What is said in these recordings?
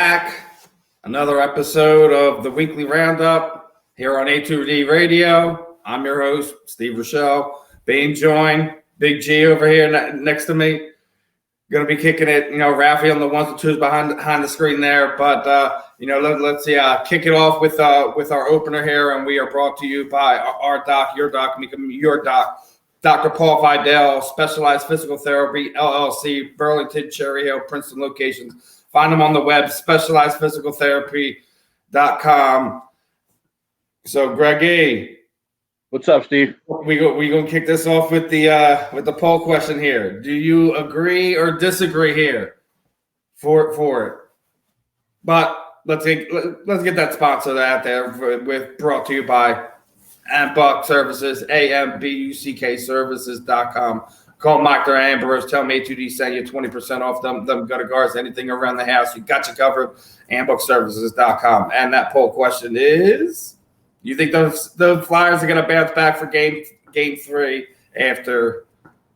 Back. Another episode of the weekly Roundup here on A2D Radio. I'm your host, Steve Rochelle, being joined, Big G over here next to me. Going to be kicking it, Rafi on the ones and twos behind the screen there. But, let's kick it off with our opener here. And we are brought to you by our doc, your doc, your doc, Dr. Paul Vidal, Specialized Physical Therapy, LLC, Burlington, Cherry Hill, Princeton locations. Find them on the web, specializedphysicaltherapy.com. So, Greggy. What's up, Steve? We gonna kick this off with the poll question here. Do you agree or disagree here for it? But let's get that sponsor out there with brought to you by Ambuck Services, AMBUCK Services.com. Call Mike or Amber's. Tell me A2D send you 20% off them gutter guards, anything around the house. You got you covered. AmbuckServices.com. And that poll question is, you think those Flyers are going to bounce back for game 3 after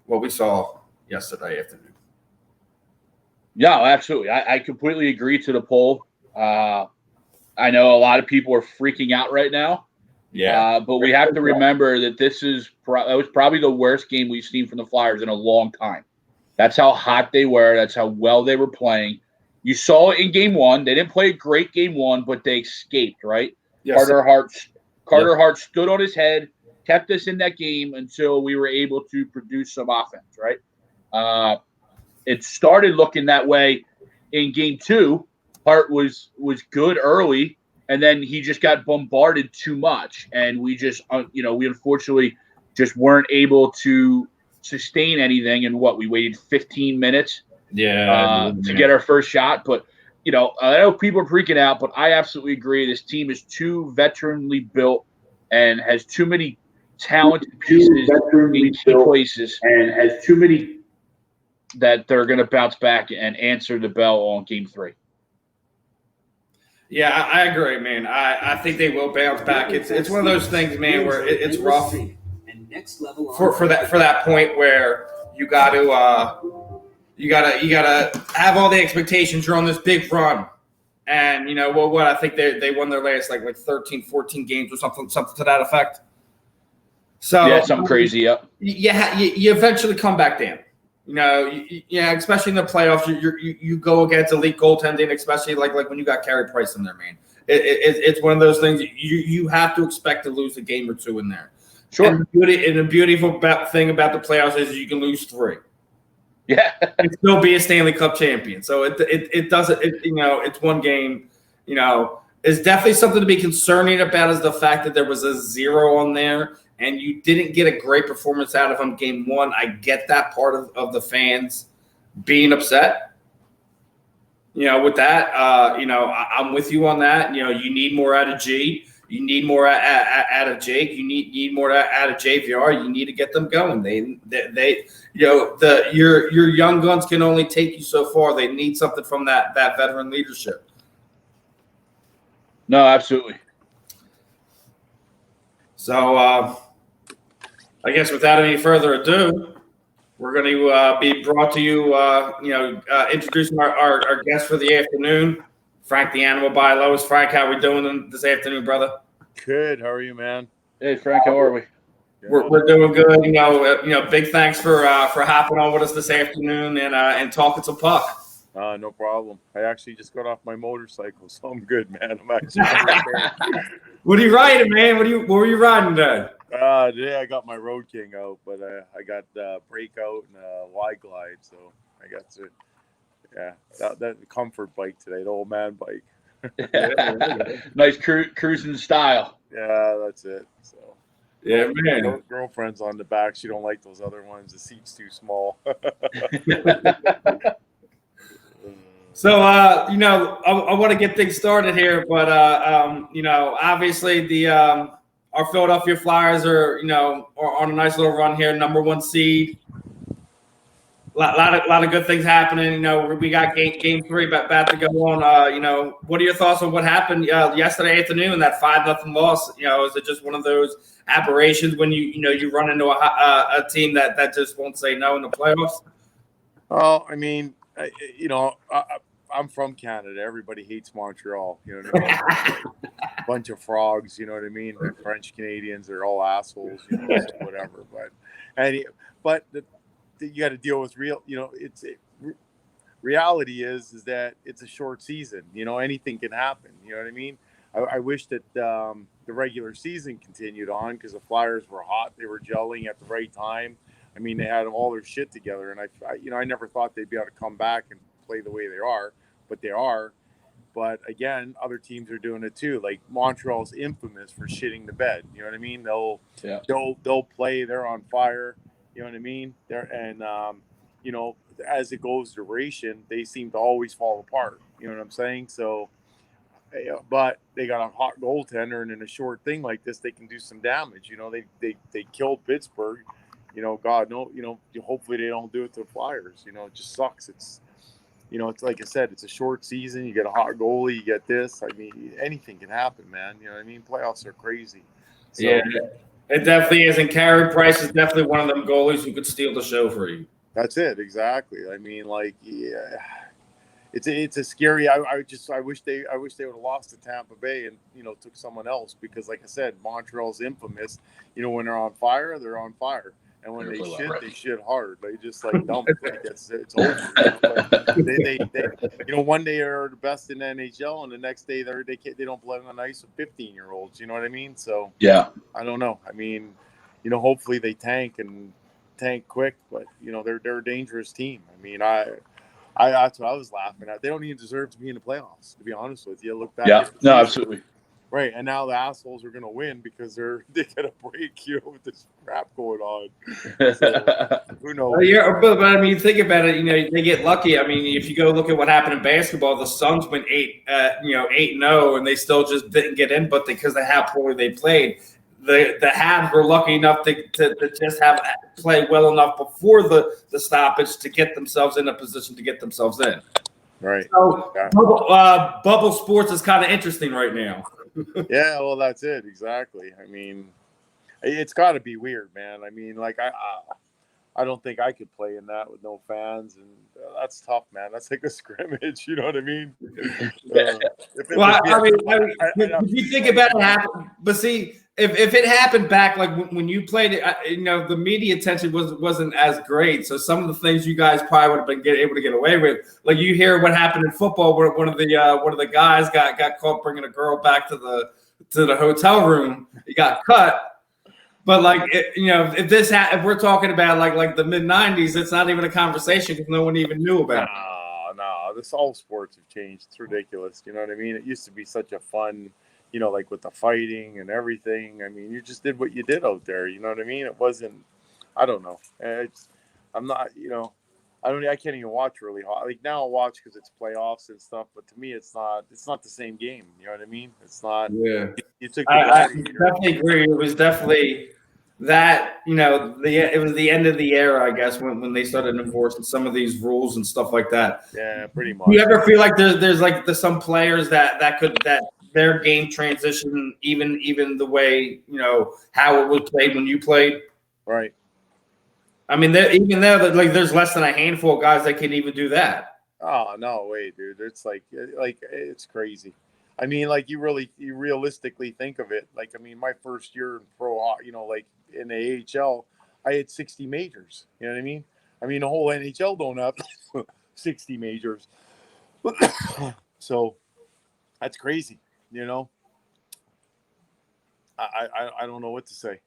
what we saw yesterday afternoon? Yeah, absolutely. I completely agree to the poll. I know a lot of people are freaking out right now. Yeah, but we have to remember that that was probably the worst game we've seen from the Flyers in a long time. That's how hot they were. That's how well they were playing. You saw it in game 1. They didn't play a great game 1, but they escaped, right? Yes. Carter Hart stood on his head, kept us in that game until we were able to produce some offense, right? It started looking that way in game 2. Hart was good early. And then he just got bombarded too much, and we just, we unfortunately just weren't able to sustain anything. And we waited 15 minutes, to get our first shot. But I know people are freaking out, but I absolutely agree. This team is too veteranly built and has too many talented pieces in key places, and has too many that they're going to bounce back and answer the bell on game 3. Yeah, I agree, man. I think they will bounce back. It's one of those things, man, where it's rough for that point where you got to have all the expectations. You're on this big run, and what I think they won their last like 13, 14 games or something to that effect. So yeah, something crazy. Yep. Yeah, you eventually come back down. Especially in the playoffs, you go against elite goaltending, especially like when you got Carey Price in there, man. It's one of those things you have to expect to lose a game or 2 in there. Sure. And the beautiful thing about the playoffs is you can lose 3. Yeah. And still be a Stanley Cup champion. So it doesn't. It's one game. It's definitely something to be concerning about is the fact that there was a 0 on there. And you didn't get a great performance out of him game 1. I get that part of the fans being upset. With that, I'm with you on that. You need more out of G. You need more out of Jake. You need more out of JVR. You need to get them going. Your young guns can only take you so far. They need something from that veteran leadership. No, absolutely. So, I guess without any further ado, we're going to be brought to you, introducing our guest for the afternoon, Frank the Animal Bialowas. Frank, how are we doing this afternoon, brother? Good. How are you, man? Hey, Frank, how are we? We're doing good. Big thanks for hopping on with us this afternoon and talking some puck. No problem. I actually just got off my motorcycle, so I'm good, man. I'm actually What are you riding, man? What were you riding today? Today I got my Road King out, but I got Breakout and Y Glide, so I got to, that comfort bike today, the old man bike. Nice cruising style. Yeah, that's it. So yeah, man. Girlfriend's on the back. She don't like those other ones. The seat's too small. So, I want to get things started here, but obviously our Philadelphia Flyers are on a nice little run here, number 1 seed. Lot of good things happening. We got game 3 about to go on. What are your thoughts on what happened yesterday afternoon? That 5-0 loss. Is it just one of those aberrations when you run into a team that just won't say no in the playoffs? Well, I mean, I'm from Canada. Everybody hates Montreal. You know what I mean? Bunch of frogs. You know what I mean? The French Canadians are all assholes. You know, so whatever. But you got to deal with real. You know, reality is that it's a short season. You know, anything can happen. You know what I mean? I wish that the regular season continued on because the Flyers were hot. They were gelling at the right time. I mean, they had all their shit together, and I never thought they'd be able to come back and play the way they are, but they are. But again, other teams are doing it too. Like Montreal's infamous for shitting the bed. You know what I mean? They'll play. They're on fire. You know what I mean? You know, as it goes duration, they seem to always fall apart. You know what I'm saying? So. But they got a hot goaltender, and in a short thing like this, they can do some damage. You know, they killed Pittsburgh. You know, God, no, you know, hopefully they don't do it to the Flyers. You know, it just sucks. It's, you know, it's like I said, it's a short season. You get a hot goalie, you get this. I mean, anything can happen, man. You know what I mean? Playoffs are crazy. So, yeah, it definitely is. And Carey Price is definitely one of them goalies who could steal the show for you. That's it, exactly. I mean, like, yeah. It's a scary. I wish they would have lost to Tampa Bay and, you know, took someone else, because like I said, Montreal's infamous. You know, when they're on fire, they're on fire, and when they shit hard. They just like dump it. Like it's over. You know? They you know, one day they're the best in the NHL, and the next day they don't play on the ice with 15-year-olds. You know what I mean? So yeah, I don't know. I mean, you know, hopefully they tank quick, but you know, they're a dangerous team. I mean, that's what I was laughing at. They don't even deserve to be in the playoffs, to be honest with you. Look back. Yeah, no, absolutely. Right, and now the assholes are going to win because they get a break, you know, with this crap going on. So, who knows? Yeah, but I mean, think about it. You know, they get lucky. I mean, if you go look at what happened in basketball, the Suns went 8-0, and they still just didn't get in, but because of how poorly they played. The Habs were lucky enough to just have play well enough before the stoppage to get themselves in a position to get themselves in. Right. So yeah. Bubble sports is kind of interesting right now. Yeah, well, that's it. Exactly. I mean, it's got to be weird, man. I mean, like I don't think I could play in that with no fans, and that's tough, man. That's like a scrimmage. You know what I mean? If you think about it happen, but see, if it happened back like when you played it, you know, the media attention wasn't as great. So some of the things you guys probably would have been able to get away with, like you hear what happened in football, where one of the guys got caught bringing a girl back to the hotel room. He got cut. But like, you know, if we're talking about like the mid-90s, it's not even a conversation because no one even knew about it. No, this all sports have changed. It's ridiculous. You know what I mean? It used to be such a fun, you know, like with the fighting and everything. I mean, you just did what you did out there. You know what I mean? It wasn't. I don't know. I'm not. You know, I can't even watch really hard. Like now I'll watch because it's playoffs and stuff. But to me, it's not the same game. You know what I mean? It's not. Yeah. You took. I definitely agree. It was definitely that, you know, it was the end of the era, I guess, when they started enforcing some of these rules and stuff like that. Yeah, pretty much. Do you ever feel like there's some players that their game transition even the way, you know, how it was played when you played? Right. I mean, even there, like there's less than a handful of guys that can even do that. Oh no way, dude! It's like it's crazy. I mean, like you realistically think of it. Like, I mean, my first year in pro, you know, like in the AHL, I had 60 majors. You know what I mean? I mean, the whole NHL don't have 60 majors. So that's crazy. You know, I don't know what to say.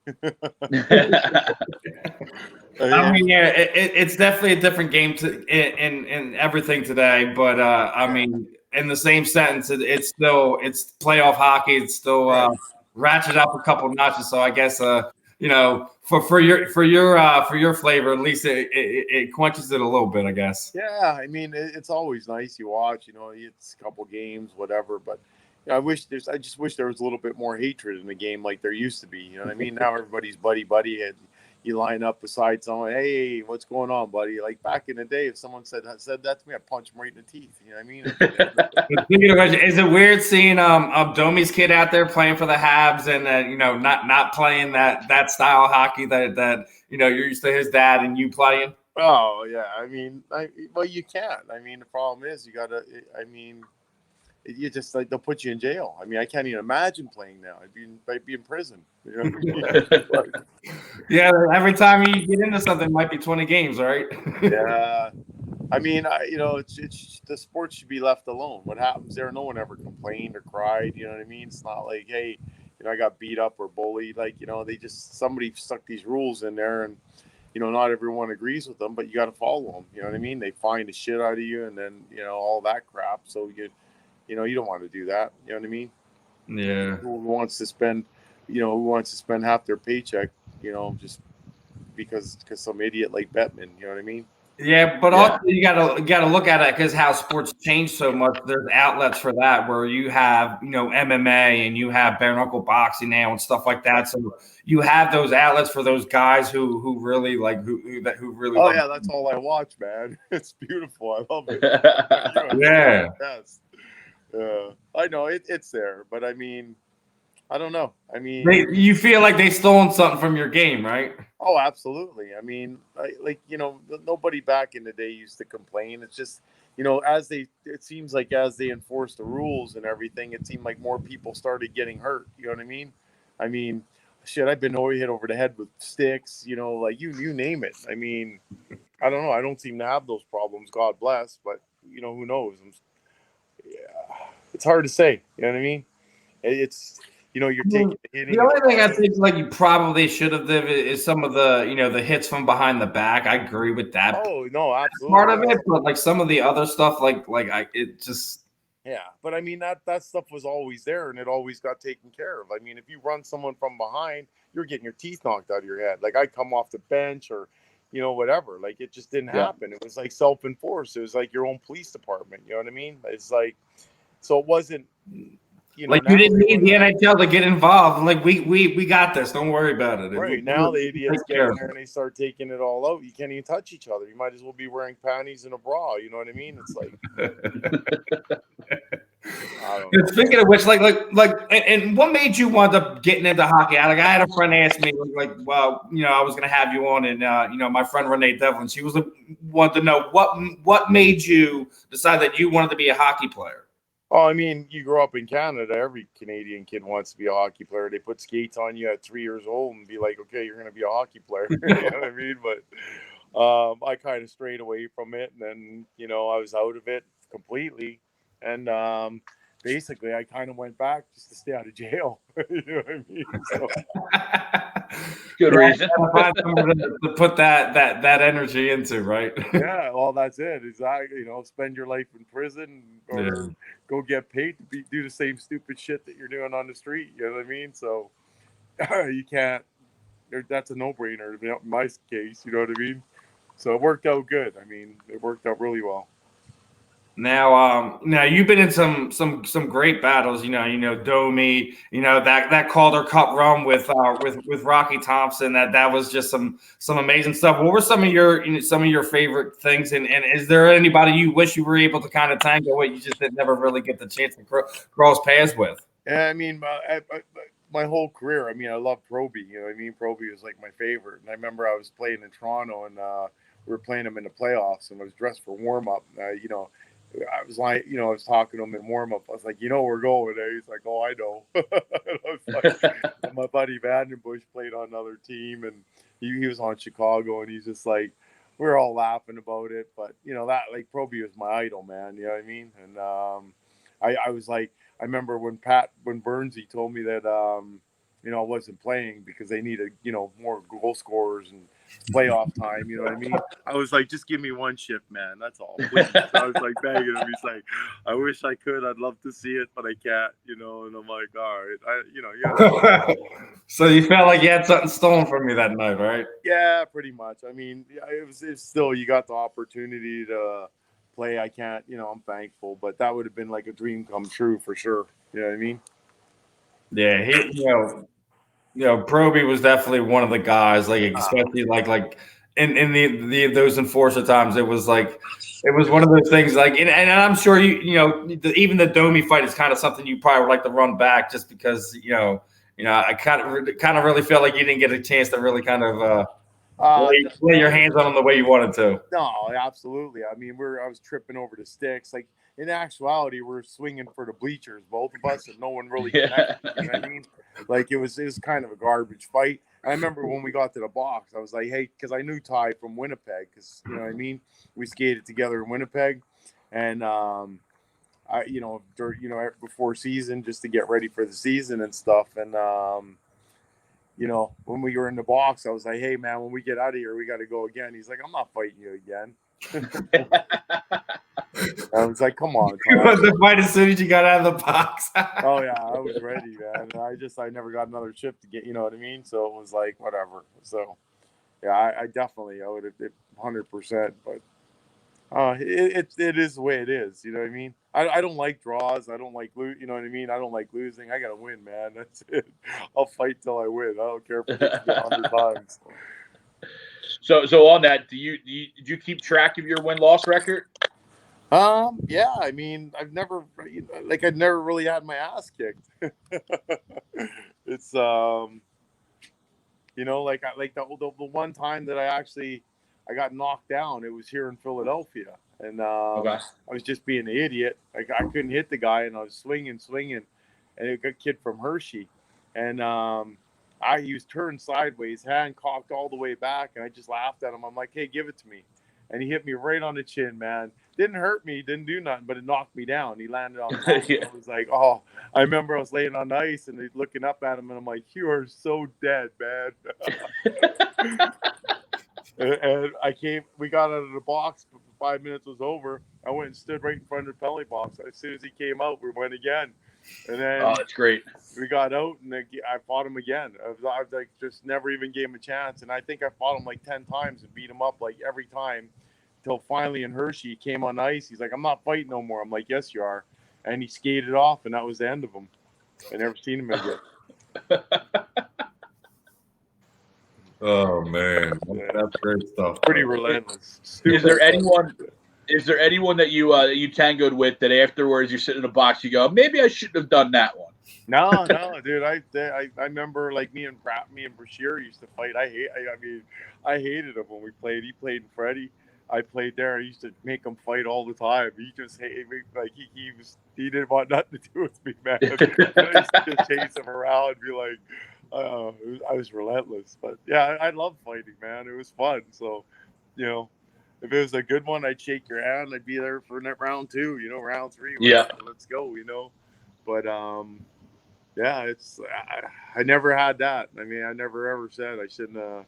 I mean, yeah, it's definitely a different game in everything today. But I mean, in the same sentence, it's playoff hockey. It's still ratcheted up a couple notches. So I guess you know, for your flavor, at least it quenches it a little bit, I guess. Yeah, I mean, it's always nice. You watch, you know, it's a couple games, whatever. But you know, I just wish there was a little bit more hatred in the game, like there used to be. You know what I mean? Now everybody's buddy, and you line up beside someone. Hey, what's going on, buddy? Like back in the day, if someone said that to me, I'd punch him right in the teeth. You know what I mean? Is it weird seeing Domi's kid out there playing for the Habs and you know, not playing that style of hockey that you know you're used to his dad and you playing? Oh yeah, well, you can't. I mean, the problem is you gotta. I mean, you just like they'll put you in jail. I mean, I can't even imagine playing now. I'd be in prison. You know what I mean? Yeah, every time you get into something, it might be 20 games, right? Yeah. I mean, it's the sport should be left alone. What happens there? No one ever complained or cried. You know what I mean? It's not like, hey, I got beat up or bullied. Like, they just somebody stuck these rules in there, and not everyone agrees with them, but you got to follow them. You know what I mean? They fine the shit out of you, and then all that crap. So you don't want to do that. You know what I mean? Yeah. Who wants to spend, half their paycheck, just because some idiot like Bettman. You know what I mean? Yeah, but also you gotta look at it because how sports change so much. There's outlets for that where you have MMA and you have bare knuckle boxing now and stuff like that. So you have those outlets for those guys who really like who really. Oh yeah, that's all I watch, man. It's beautiful. I love it. Yeah. Yes. I know it's there, but I mean, I don't know. I mean, you feel like they stolen something from your game, right? Oh, absolutely. I mean, nobody back in the day used to complain. It's just, it seems like as they enforced the rules and everything, it seemed like more people started getting hurt. You know what I mean? I mean, shit, I've been hit over the head with sticks, like you name it. I mean, I don't know. I don't seem to have those problems. God bless. But, who knows? It's hard to say. You know what I mean? It's, you're taking the only thing I think like you probably should have did is some of the the hits from behind the back. I agree with that. Oh no, absolutely part of it, but like some of the other stuff, it just. Yeah, but I mean that stuff was always there, and it always got taken care of. I mean, if you run someone from behind, you're getting your teeth knocked out of your head. Like I come off the bench or whatever. Like it just didn't happen. It was like self-enforced. It was like your own police department. You know what I mean? It's like so it wasn't. You didn't need the NHL to get involved. Like we got this. Don't worry about it. Right now, the idiots get in there and they start taking it all out. You can't even touch each other. You might as well be wearing panties and a bra. You know what I mean? It's like. Speaking of which, and what made you wind up getting into hockey? Like I had a friend ask me, well, I was going to have you on, and my friend Renee Devlin, she wanted to know what made you decide that you wanted to be a hockey player. Oh, I mean, you grow up in Canada. Every Canadian kid wants to be a hockey player. They put skates on you at 3 years old and be like, okay, you're going to be a hockey player. You know what I mean? But I kind of strayed away from it. And then, I was out of it completely. And basically, I kind of went back just to stay out of jail. You know what I mean? So. Good reason. To put that energy into, right? Yeah, well, that's it. Exactly. Spend your life in prison or go get paid to do the same stupid shit that you're doing on the street. You know what I mean? So you can't. That's a no-brainer in my case. You know what I mean? So it worked out good. I mean, it worked out really well. Now you've been in some great battles. Domi. That Calder Cup run with Rocky Thompson. That was just some amazing stuff. What were some of your favorite things? And is there anybody you wish you were able to kind of tangle with? You just never really get the chance to cross paths with. Yeah, I mean, my whole career. I mean, I love Proby. You know what I mean? Proby was like my favorite. And I remember I was playing in Toronto and we were playing him in the playoffs, and I was dressed for warm up. I was like, I was talking to him in warm up. I was like, we're going. Eh? He's like, oh, I know. And I was like, my buddy Vandenbush played on another team, and he was on Chicago, and he's just like, we're all laughing about it. But that like Proby was my idol, man. You know what I mean? And I was like, I remember when Burnsy told me that I wasn't playing because they needed more goal scorers and playoff time, you know what I mean? I was like, just give me one shift, man. That's all. Please. I was like begging him. He's like, I wish I could. I'd love to see it, but I can't, And I'm like, all right, So you felt like you had something stolen from you that night, right? Yeah, pretty much. I mean, it's still you got the opportunity to play. I can't, I'm thankful, but that would have been like a dream come true for sure. You know what I mean? Yeah, Proby was definitely one of the guys, like especially like in the those enforcer times. It was one of those things like, and I'm sure even the Domi fight is kind of something you probably would like to run back just because I kind of really felt like you didn't get a chance to really kind of lay your hands on them the way you wanted to. No, absolutely. I mean, I was tripping over the sticks. Like in actuality, we're swinging for the bleachers, both of us, and no one really connected. You know what I mean? Like it was kind of a garbage fight. I remember when we got to the box, I was like, hey, because I knew Ty from Winnipeg, because you know what I mean. We skated together in Winnipeg, and before season, just to get ready for the season and stuff, and when we were in the box, I was like, hey, man, when we get out of here, we got to go again. He's like, I'm not fighting you again. I was like, come on. You wanted to fight as soon as you got out of the box. Oh, yeah, I was ready, man. I never got another shift to get, you know what I mean? So it was like, whatever. So, yeah, I would have 100%, but it is the way it is. You know what I mean? I don't like draws. I don't like lose. You know what I mean? I don't like losing. I gotta win, man. That's it. I'll fight till I win. I don't care if it's 100 times. So on that, did you keep track of your win-loss record? Yeah. I mean, I've never really had my ass kicked. It's the one time that I got knocked down. It was here in Philadelphia. And I was just being an idiot. Like I couldn't hit the guy, and I was swinging, and it got a kid from Hershey, and he was turned sideways, hand cocked all the way back, and I just laughed at him. I'm like, "Hey, give it to me," and he hit me right on the chin, man. Didn't hurt me, didn't do nothing, but it knocked me down. He landed on top. Yeah. I was like, "Oh!" I remember I was laying on the ice, and he's looking up at him, and I'm like, "You are so dead, man." And we got out of the box, 5 minutes was over. I went and stood right in front of the penalty box. As soon as he came out, we went again. And then that's great. We got out, and I fought him again. I was like, just never even gave him a chance. And I think I fought him like 10 times and beat him up like every time, until finally in Hershey, he came on ice. He's like, I'm not fighting no more. I'm like, yes, you are. And he skated off, and that was the end of him. I never seen him again. Oh man, that's great stuff. Pretty relentless. Is there anyone that you tangoed with that afterwards you're sitting in a box, you go, maybe I shouldn't have done that one? No, dude. I remember like me and Brashear used to fight. I hated him when we played. He played in Freddie. I played there. I used to make him fight all the time. He just hated me. Like he didn't want nothing to do with me, man. I used to chase him around and be like, I was relentless. But yeah, I love fighting, man. It was fun. So, if it was a good one, I'd shake your hand. I'd be there for round 2, round 3. Yeah. Let's go, But, yeah, I never had that. I mean, I never ever said I shouldn't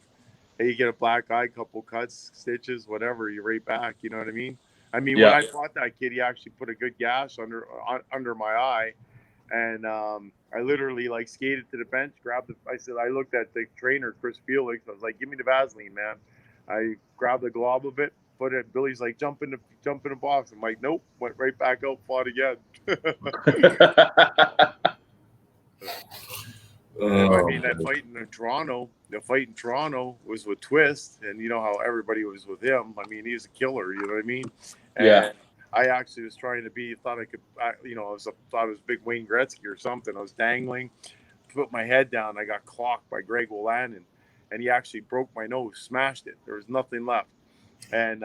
hey, you get a black eye, couple cuts, stitches, whatever, you're right back. You know what I mean? I mean, when I fought that kid, he actually put a good gash under my eye. And I literally skated to the bench, I looked at the trainer, Chris Felix. I was like, give me the Vaseline, man. I grabbed the glob of it, put it. Billy's like, jump in the box. I'm like, nope. Went right back out, fought again. I mean, the fight in Toronto was with Twist, and you know how everybody was with him. I mean, he's a killer. You know what I mean? And I actually was trying to thought I was big Wayne Gretzky or something. I was dangling, put my head down. I got clocked by Greg Wolanin, and he actually broke my nose, smashed it. There was nothing left. And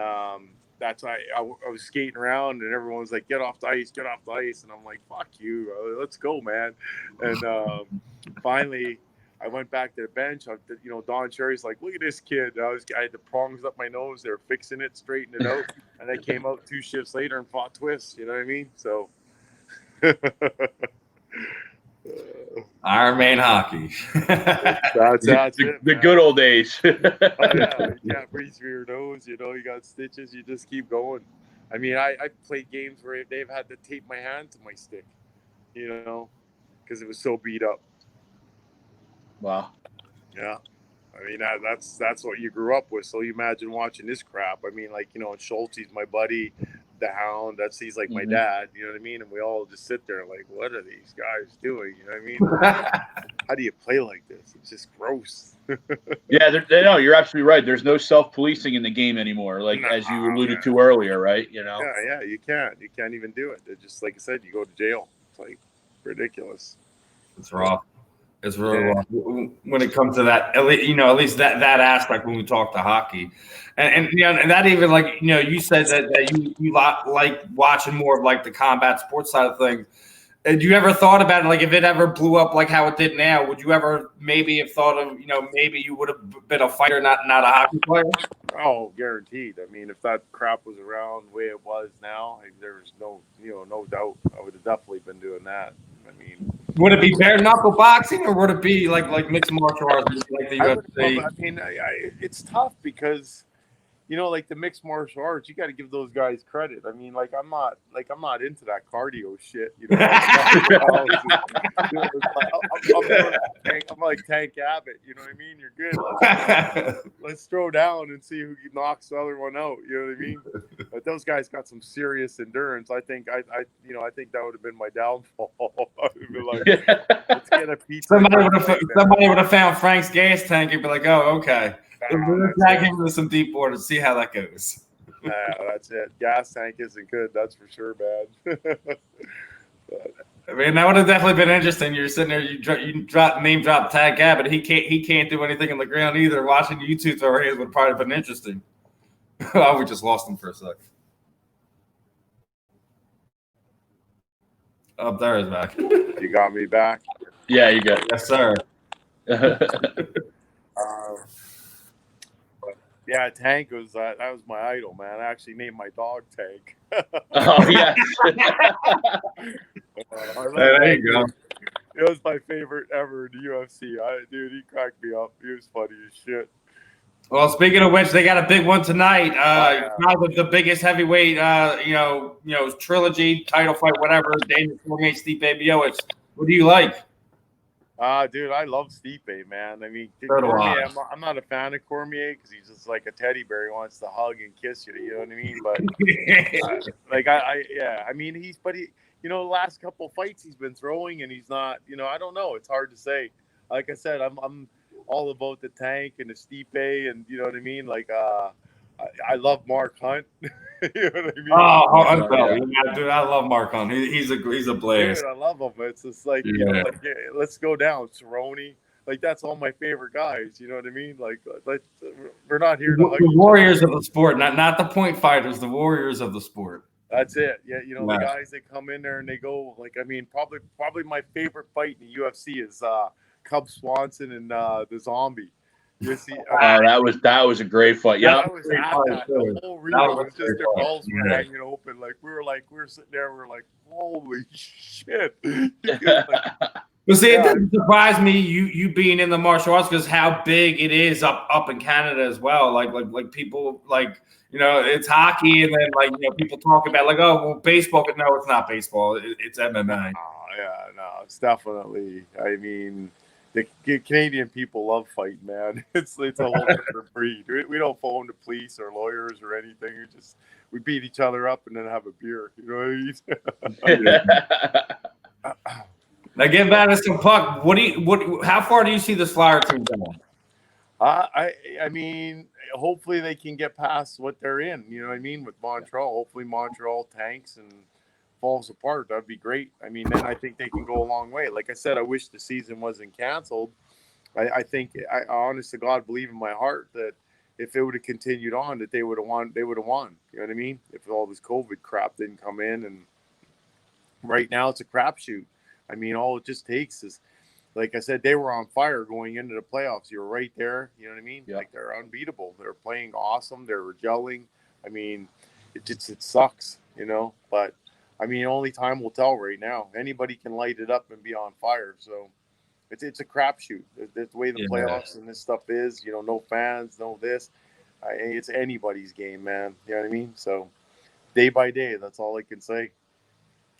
that's why I was skating around, and everyone was like, get off the ice. And I'm like, fuck you. Let's go, man. And finally, I went back to the bench. Don Cherry's like, look at this kid. I had the prongs up my nose. They were fixing it, straightening it out. And I came out 2 shifts later and fought Twist. You know what I mean? So. Iron Man hockey. That's it, the good old days. Oh, yeah. You can't breathe through your nose. You got stitches. You just keep going. I mean, I played games where they've had to tape my hand to my stick, because it was so beat up. Wow. Yeah. I mean, that's what you grew up with. So you imagine watching this crap. I mean, Schulte's my buddy, the Hound. He's like my dad. You know what I mean? And we all just sit there like, what are these guys doing? You know what I mean? How do you play like this? It's just gross. Yeah, no, you're absolutely right. There's no self-policing in the game anymore, as you alluded to earlier, right? Yeah, you can't. You can't even do it. It just, like I said, you go to jail. It's ridiculous. It's rough. It's really rough when it comes to that. At least that aspect when we talk to hockey, and that even like you said that you like watching more of like the combat sports side of things. Had you ever thought about it, like if it ever blew up like how it did now? Would you ever maybe have thought of maybe you would have been a fighter, not a hockey player? Oh, guaranteed. I mean, if that crap was around the way it was now, there's no doubt I would have definitely been doing that. I mean, would it be bare knuckle boxing or would it be like mixed martial arts, like the UFC? I mean, it's tough because like the mixed martial arts, you got to give those guys credit. I mean, I'm not into that cardio shit. I'm like Tank Abbott. You know what I mean? You're good. Let's throw down and see who knocks the other one out. You know what I mean? But those guys got some serious endurance. I think I think that would have been my downfall. I would have been like, let's get a pizza. Somebody would have found Frank's gas tank and be like, oh, okay. Tag him into some deep water to see how that goes. That's it. Gas tank isn't good. That's for sure, man. I mean, that would have definitely been interesting. You're sitting there, you name drop Tag Abbott. He can't do anything on the ground either. Watching you two throw hands would probably have been interesting. Oh, we just lost him for a sec. Oh, there is back. You got me back. Yeah, you got. Yes, sir. Yeah, Tank was that was my idol, man. I actually named my dog Tank. Oh yeah. There you go. It was my favorite ever in the UFC. Dude, he cracked me up. He was funny as shit. Well, speaking of which, they got a big one tonight. Probably the biggest heavyweight, trilogy, title fight, whatever. Daniel Cormier, Stipe Bialowas. What do you like? Dude, I love Stipe, man. I mean, So Cormier, I'm not a fan of Cormier because he's just like a teddy bear. He wants to hug and kiss you. You know what I mean? But I mean, the last couple fights he's been throwing, and he's not. I don't know. It's hard to say. Like I said, I'm all about the Tank and the Stipe, and you know what I mean. Like, I love Mark Hunt. You know what I mean? Dude, I love Mark Hunt. He's a blaze. Dude, I love him. It's just like let's go down, Cerrone. Like that's all my favorite guys. You know what I mean? Like we're not here to the warriors of the sport, not the point fighters. The warriors of the sport. That's it. Yeah, the guys that come in there and they go like. I mean, probably my favorite fight in the UFC is Cub Swanson and the Zombie. That was a great fight. Yeah, that was the whole arena was just their balls were hanging open. Like we were sitting there, we were like, holy shit. But see, it doesn't surprise me you being in the martial arts because how big it is up in Canada as well. Like people it's hockey and then people talk about baseball, but no, it's not baseball. It's MMA. Oh yeah, no, it's definitely. I mean. The Canadian people love fighting, man. It's a whole different breed. We don't phone the police or lawyers or anything. We beat each other up and then have a beer. You know what I mean? Now give Madison puck. How far do you see this Flyer team going? I mean, hopefully they can get past what they're in. You know what I mean? With Montreal, hopefully Montreal tanks and falls apart. That'd be great. I mean, then I think they can go a long way. Like I said, I wish the season wasn't canceled. I think I honest to God believe in my heart that if it would have continued on, that they would have won. You know what I mean? If all this COVID crap didn't come in, and right now it's a crapshoot. I mean, all it just takes is, like I said, they were on fire going into the playoffs. You were right there. You know what I mean? Yeah. Like they're unbeatable. They're playing awesome. They're gelling. I mean, it sucks, but. I mean, only time will tell right now. Anybody can light it up and be on fire. So it's a crapshoot. That's the way the playoffs and this stuff is. No fans, no this. It's anybody's game, man. You know what I mean? So day by day, that's all I can say.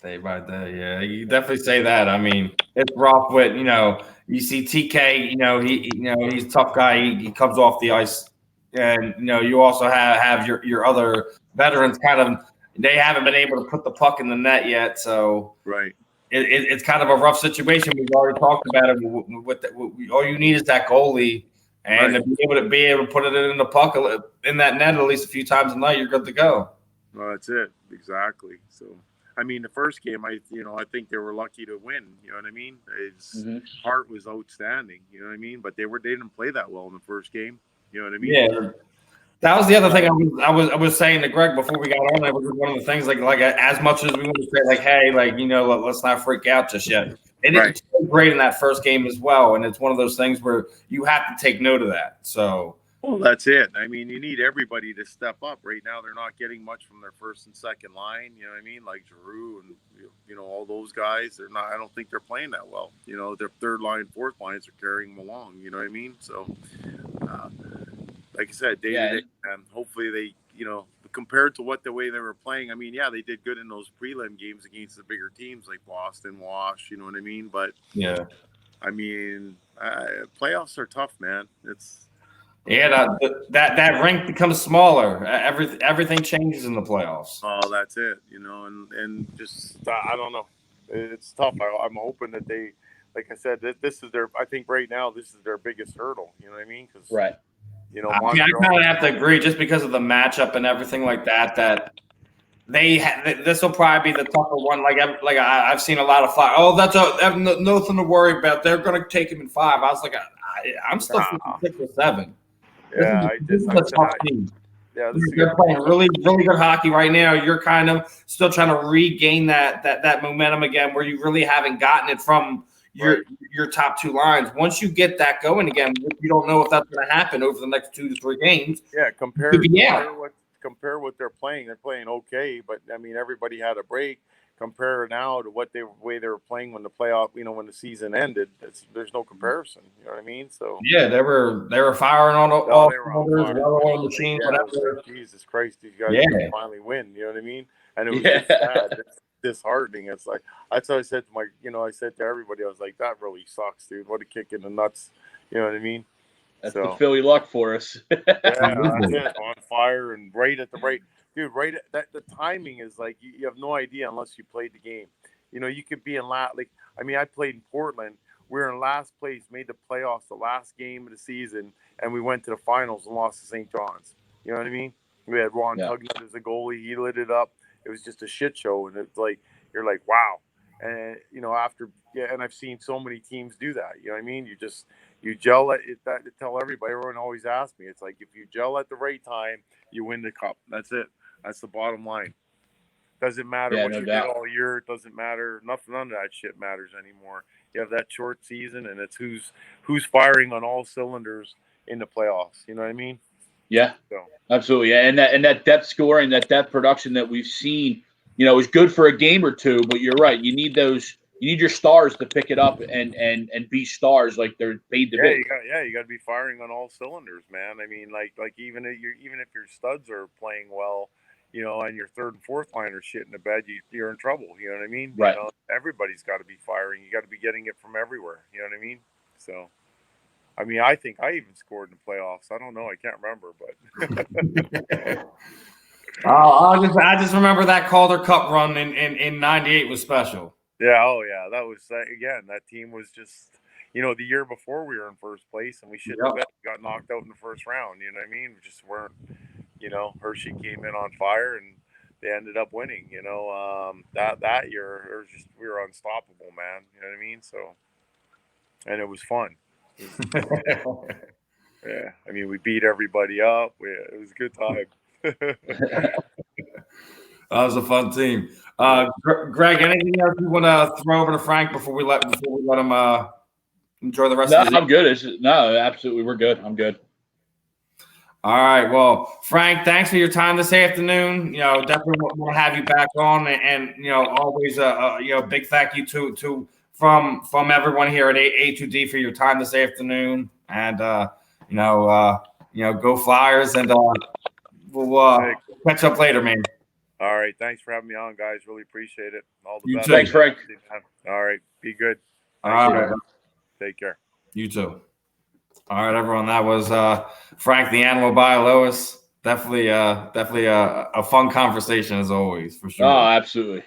Day by day, yeah. You definitely say that. I mean, it's rough with, you see TK, he's a tough guy. He comes off the ice. And, you also have your other veterans kind of – they haven't been able to put the puck in the net yet, so right. It's kind of a rough situation. We've already talked about it. All you need is that goalie, and to be able to put it in the puck in that net at least a few times a night, you're good to go. Well, that's it exactly. So I mean, the first game, I think they were lucky to win. You know what I mean? His heart was outstanding. You know what I mean? But they didn't play that well in the first game. You know what I mean? Yeah. That was the other thing I was saying to Greg before we got on. That was one of the things, like as much as we want to say, like, hey, like, let's not freak out just yet. They didn't play great in that first game as well, and it's one of those things where you have to take note of that. So, well, that's it. I mean, you need everybody to step up. Right now, they're not getting much from their first and second line. You know what I mean? Like Giroux and all those guys. They're not. I don't think they're playing that well. Their third line, fourth lines are carrying them along. You know what I mean? So. Like I said, day to day, and hopefully they, compared to the way they were playing. I mean, yeah, they did good in those prelim games against the bigger teams like Boston, Wash. You know what I mean? But yeah, I mean, playoffs are tough, man. It's that rink becomes smaller. Everything changes in the playoffs. Oh, that's it. And just I don't know. It's tough. I'm hoping that they, like I said, this is their. I think right now this is their biggest hurdle. You know what I mean? Right. I kind of have to agree, just because of the matchup and everything like that. That this will probably be the tougher one. Like I've seen a lot of fire. Oh, that's nothing to worry about. They're going to take him in 5. I was like, I'm still 6 or 7. Yeah, this is a tough team. Yeah, they're playing really, really good hockey right now. You're kind of still trying to regain that momentum again, where you really haven't gotten it from your top 2 lines. Once you get that going again, you don't know if that's going to happen over the next 2 to 3 games. Yeah, compare what they're playing. They're playing okay, but I mean, everybody had a break. Compare now to the way they were playing when the playoff, when the season ended. There's no comparison. You know what I mean? So yeah, they were firing on all the machine, whatever. Jesus Christ, these guys finally win. You know what I mean? And it was just sad. It's disheartening. It's like, that's what I said to I said to everybody, I was like, that really sucks, dude. What a kick in the nuts. You know what I mean? That's the Philly luck for us. Yeah, that's it. On fire and right at the right. Dude, the timing is like, you have no idea unless you played the game. You could be in I played in Portland. We were in last place, made the playoffs the last game of the season, and we went to the finals and lost to St. John's. You know what I mean? We had Ron Tugnut as a goalie. He lit it up. It was just a shit show, and it's like, you're like, wow. And and I've seen so many teams do that. You know what I mean? You gel at it. That to tell everybody. Everyone always asks me. It's like, if you gel at the right time, you win the cup. That's it. That's the bottom line. Doesn't matter what you did all year. It doesn't matter. None of that shit matters anymore. You have that short season, and it's who's firing on all cylinders in the playoffs. You know what I mean? Yeah, absolutely. Yeah, and that depth scoring, that depth production that we've seen, is good for a game or 2. But you're right. You need your stars to pick it up and be stars like they're paid to be. You got to be firing on all cylinders, man. I mean, like even if your studs are playing well, and your third and fourth line are shit in the bed, you're in trouble. You know what I mean? Right. Everybody's got to be firing. You got to be getting it from everywhere. You know what I mean? So. I mean, I think I even scored in the playoffs. I don't know. I can't remember, but. I just remember that Calder Cup run in '98 was special. Yeah. Oh, yeah. That was, again, that team was just, the year before we were in first place, and we got knocked out in the first round. You know what I mean? We just weren't, Hershey came in on fire, and they ended up winning. That year, we were unstoppable, man. You know what I mean? So, and it was fun. Yeah, I mean, we beat everybody up. It was a good time. That was a fun team. Greg, anything else you want to throw over to Frank before we let him enjoy the rest of the season? I'm good. No, absolutely, we're good. I'm good. All right. Well, Frank, thanks for your time this afternoon. Definitely want to have you back on, and always a big thank you to from everyone here at A2D for your time this afternoon, and go Flyers, and we'll catch up later, man. All right, thanks for having me on, guys. Really appreciate it. All the best. Thanks, Frank. All right, be good. All right, take care. You too. All right, everyone. That was Frank the Animal Bialowas. Definitely a fun conversation as always, for sure. Oh, absolutely.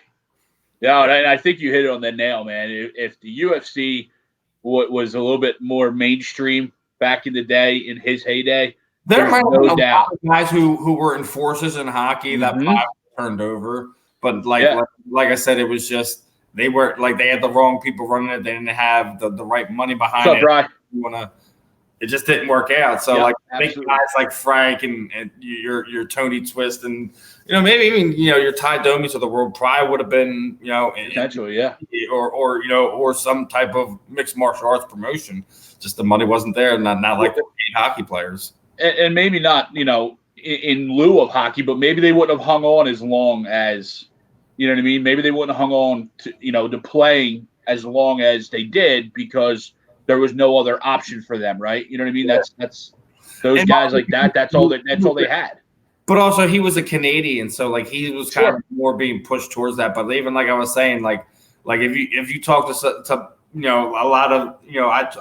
Yeah, and I think you hit it on the nail, man. If the UFC was a little bit more mainstream back in the day, in his heyday, there might have been a lot of guys who were enforcers in hockey that probably turned over. But like I said, it was just they had the wrong people running it. They didn't have the right money behind What's up, it. It just didn't work out. So big guys like Frank and your Tony Twist and maybe even your Ty Domies of the world probably would have been potentially or some type of mixed martial arts promotion. Just the money wasn't there, not like the hockey players. And maybe not in lieu of hockey, but maybe they wouldn't have hung on as long as what I mean. Maybe they wouldn't have hung on to to playing as long as they did because there was no other option for them, right? You know what I mean? That's those guys like that. That's all they had. But also, he was a Canadian, so he was kind of more being pushed towards that. But even like I was saying, if you talk to a lot of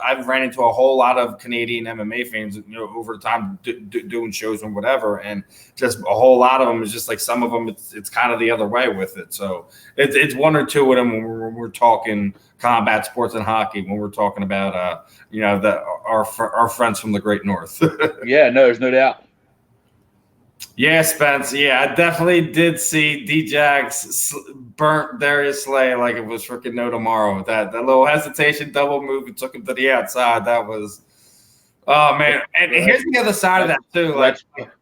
I've ran into a whole lot of Canadian MMA fans over time doing shows and whatever, and just a whole lot of them is just some of them it's kind of the other way with it. So it's one or two of them when we're talking combat sports and hockey, when we're talking about our friends from the Great North. Yeah, no, there's no doubt. Yeah, Spence. Yeah, I definitely did see D-Jax burnt Darius Slay like it was freaking no tomorrow. That little hesitation double move and took him to the outside. That was, oh man. And here's the other side of that too.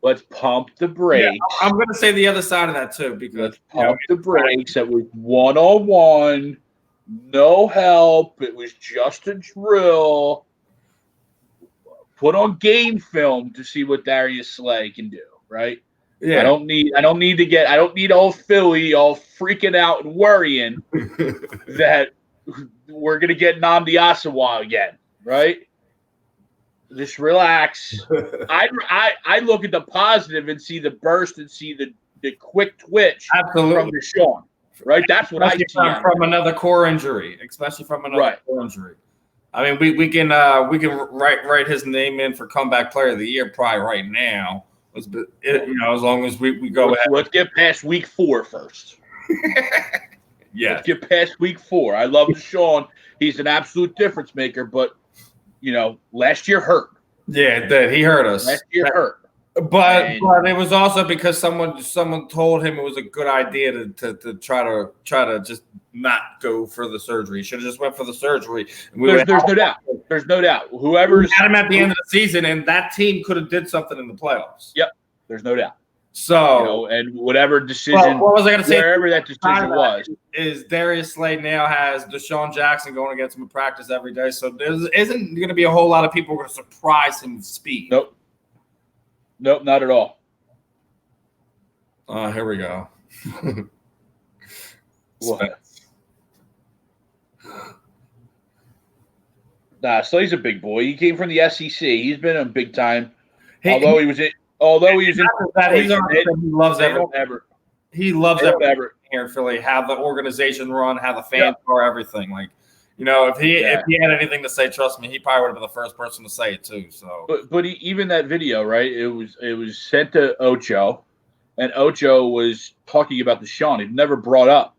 Let's pump the brakes. Yeah, I'm going to say the other side of that too because let's pump the brakes. That was 1-on-1, no help. It was just a drill. Put on game film to see what Darius Slay can do. Right? Yeah. I don't need old Philly all freaking out and worrying that we're gonna get Nnamdi Asomugha again, right? Just relax. I look at the positive and see the burst and see the quick twitch from Deshaun. Right? That's what I see from another core injury, especially from another core injury. I mean, we can write his name in for comeback player of the year probably right now. As long as we go ahead. Let's get past week 4 first. Yeah. Let's get past week 4. I love Deshaun. He's an absolute difference maker, but last year hurt. Yeah, it did. He hurt us. Last year hurt. But it was also because someone told him it was a good idea to try to just not go for the surgery. He should have just went for the surgery. There's no doubt. There's no doubt. Whoever's had him at the end of the season, and that team could have did something in the playoffs. Yep. There's no doubt. So and whatever decision, what was I going to say? Wherever that decision was, is Darius Slay now has Deshaun Jackson going against him in practice every day. So there isn't going to be a whole lot of people going to surprise him with speed. Nope, not at all. Here we go. What? Nah, Slay's a big boy. He came from the SEC. He's been a big time. Although he loves everything. He loves everything here in Philly. How the organization run, how the fans are, everything. If he had anything to say, trust me, he probably would have been the first person to say it too. So, but even that video, right? It was sent to Ocho, and Ocho was talking about Deshaun. He never brought up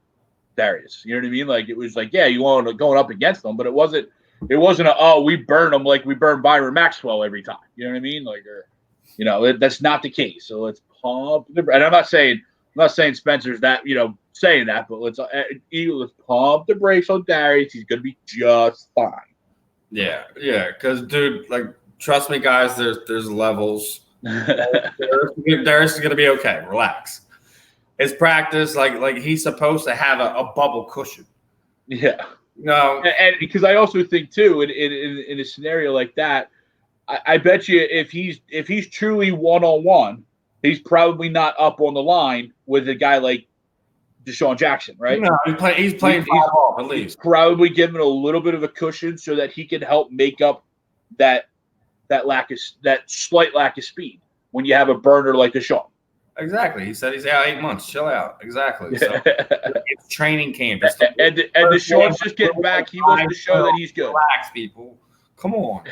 Darius. You know what I mean? It was you want to going up against them, but it wasn't we burn them like we burn Byron Maxwell every time. You know what I mean? That's not the case. So let's pump the. And I'm not saying Spencer's that saying that, but let's pump the brakes on Darius. He's gonna be just fine. Yeah, because dude, trust me, guys. There's levels. Darius is gonna be okay. Relax. It's practice. He's supposed to have a bubble cushion. Yeah. No, and because I also think too, in a scenario like that, I bet you if he's truly 1-on-1, he's probably not up on the line with a guy like Deshaun Jackson, right? No, he's playing 5 off at least. He's probably giving a little bit of a cushion so that he can help make up that slight lack of speed when you have a burner like Deshaun. Exactly. He said he's out 8 months. Chill out. Exactly. So it's training camp. And Deshaun's just getting back. He wants to show that he's good. Relax, people. Come on.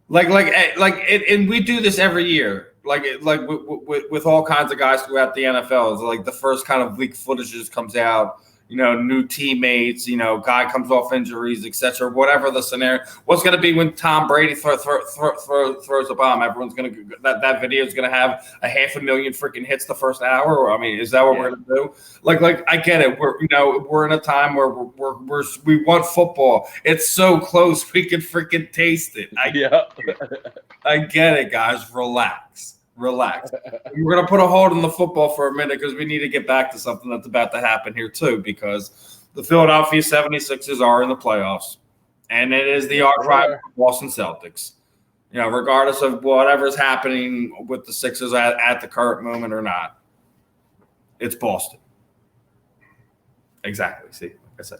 And we do this every year. With all kinds of guys throughout the NFL. It's the first kind of leak footage just comes out. new teammates, guy comes off injuries, etc. Whatever the scenario, what's going to be when Tom Brady throws a bomb? Everyone's going to that video is going to have 500,000 freaking hits the first hour. Or, I mean, is that what we're going to do? Like I get it. We're in a time where we want football. It's so close we can freaking taste it. I get it, guys. Relax. We're going to put a hold on the football for a minute because we need to get back to something that's about to happen here too, because the Philadelphia 76ers are in the playoffs, and it is the arch rival Boston Celtics. Regardless of whatever's happening with the Sixers at the current moment or not, it's Boston. Exactly. See, like I said.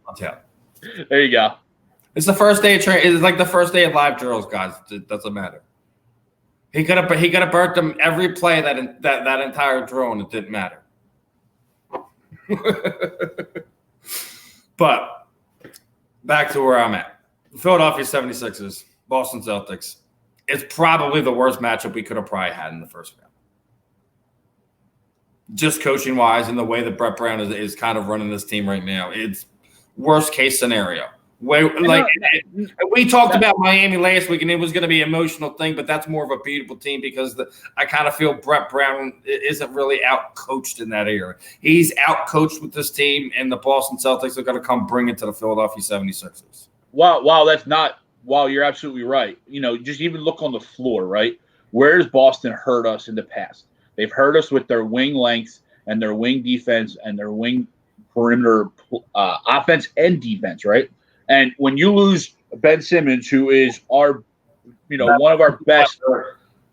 I'll tell you. There you go. It's the first day of training. It's like the first day of live drills, guys. It doesn't matter. He could have burnt them every play that entire drill, and it didn't matter. But back to where I'm at. Philadelphia 76ers, Boston Celtics. It's probably the worst matchup we could have probably had in the first round. Just coaching-wise and the way that Brett Brown is kind of running this team right now, it's worst case scenario. We talked about Miami last week, and it was going to be an emotional thing, but that's more of a beatable team because I kind of feel Brett Brown isn't really out-coached in that area. He's out-coached with this team, and the Boston Celtics are going to come bring it to the Philadelphia 76ers. Wow, you're absolutely right. Just even look on the floor, right? Where has Boston hurt us in the past? They've hurt us with their wing length and their wing defense and their wing perimeter offense and defense, right? And when you lose Ben Simmons, who is one of our best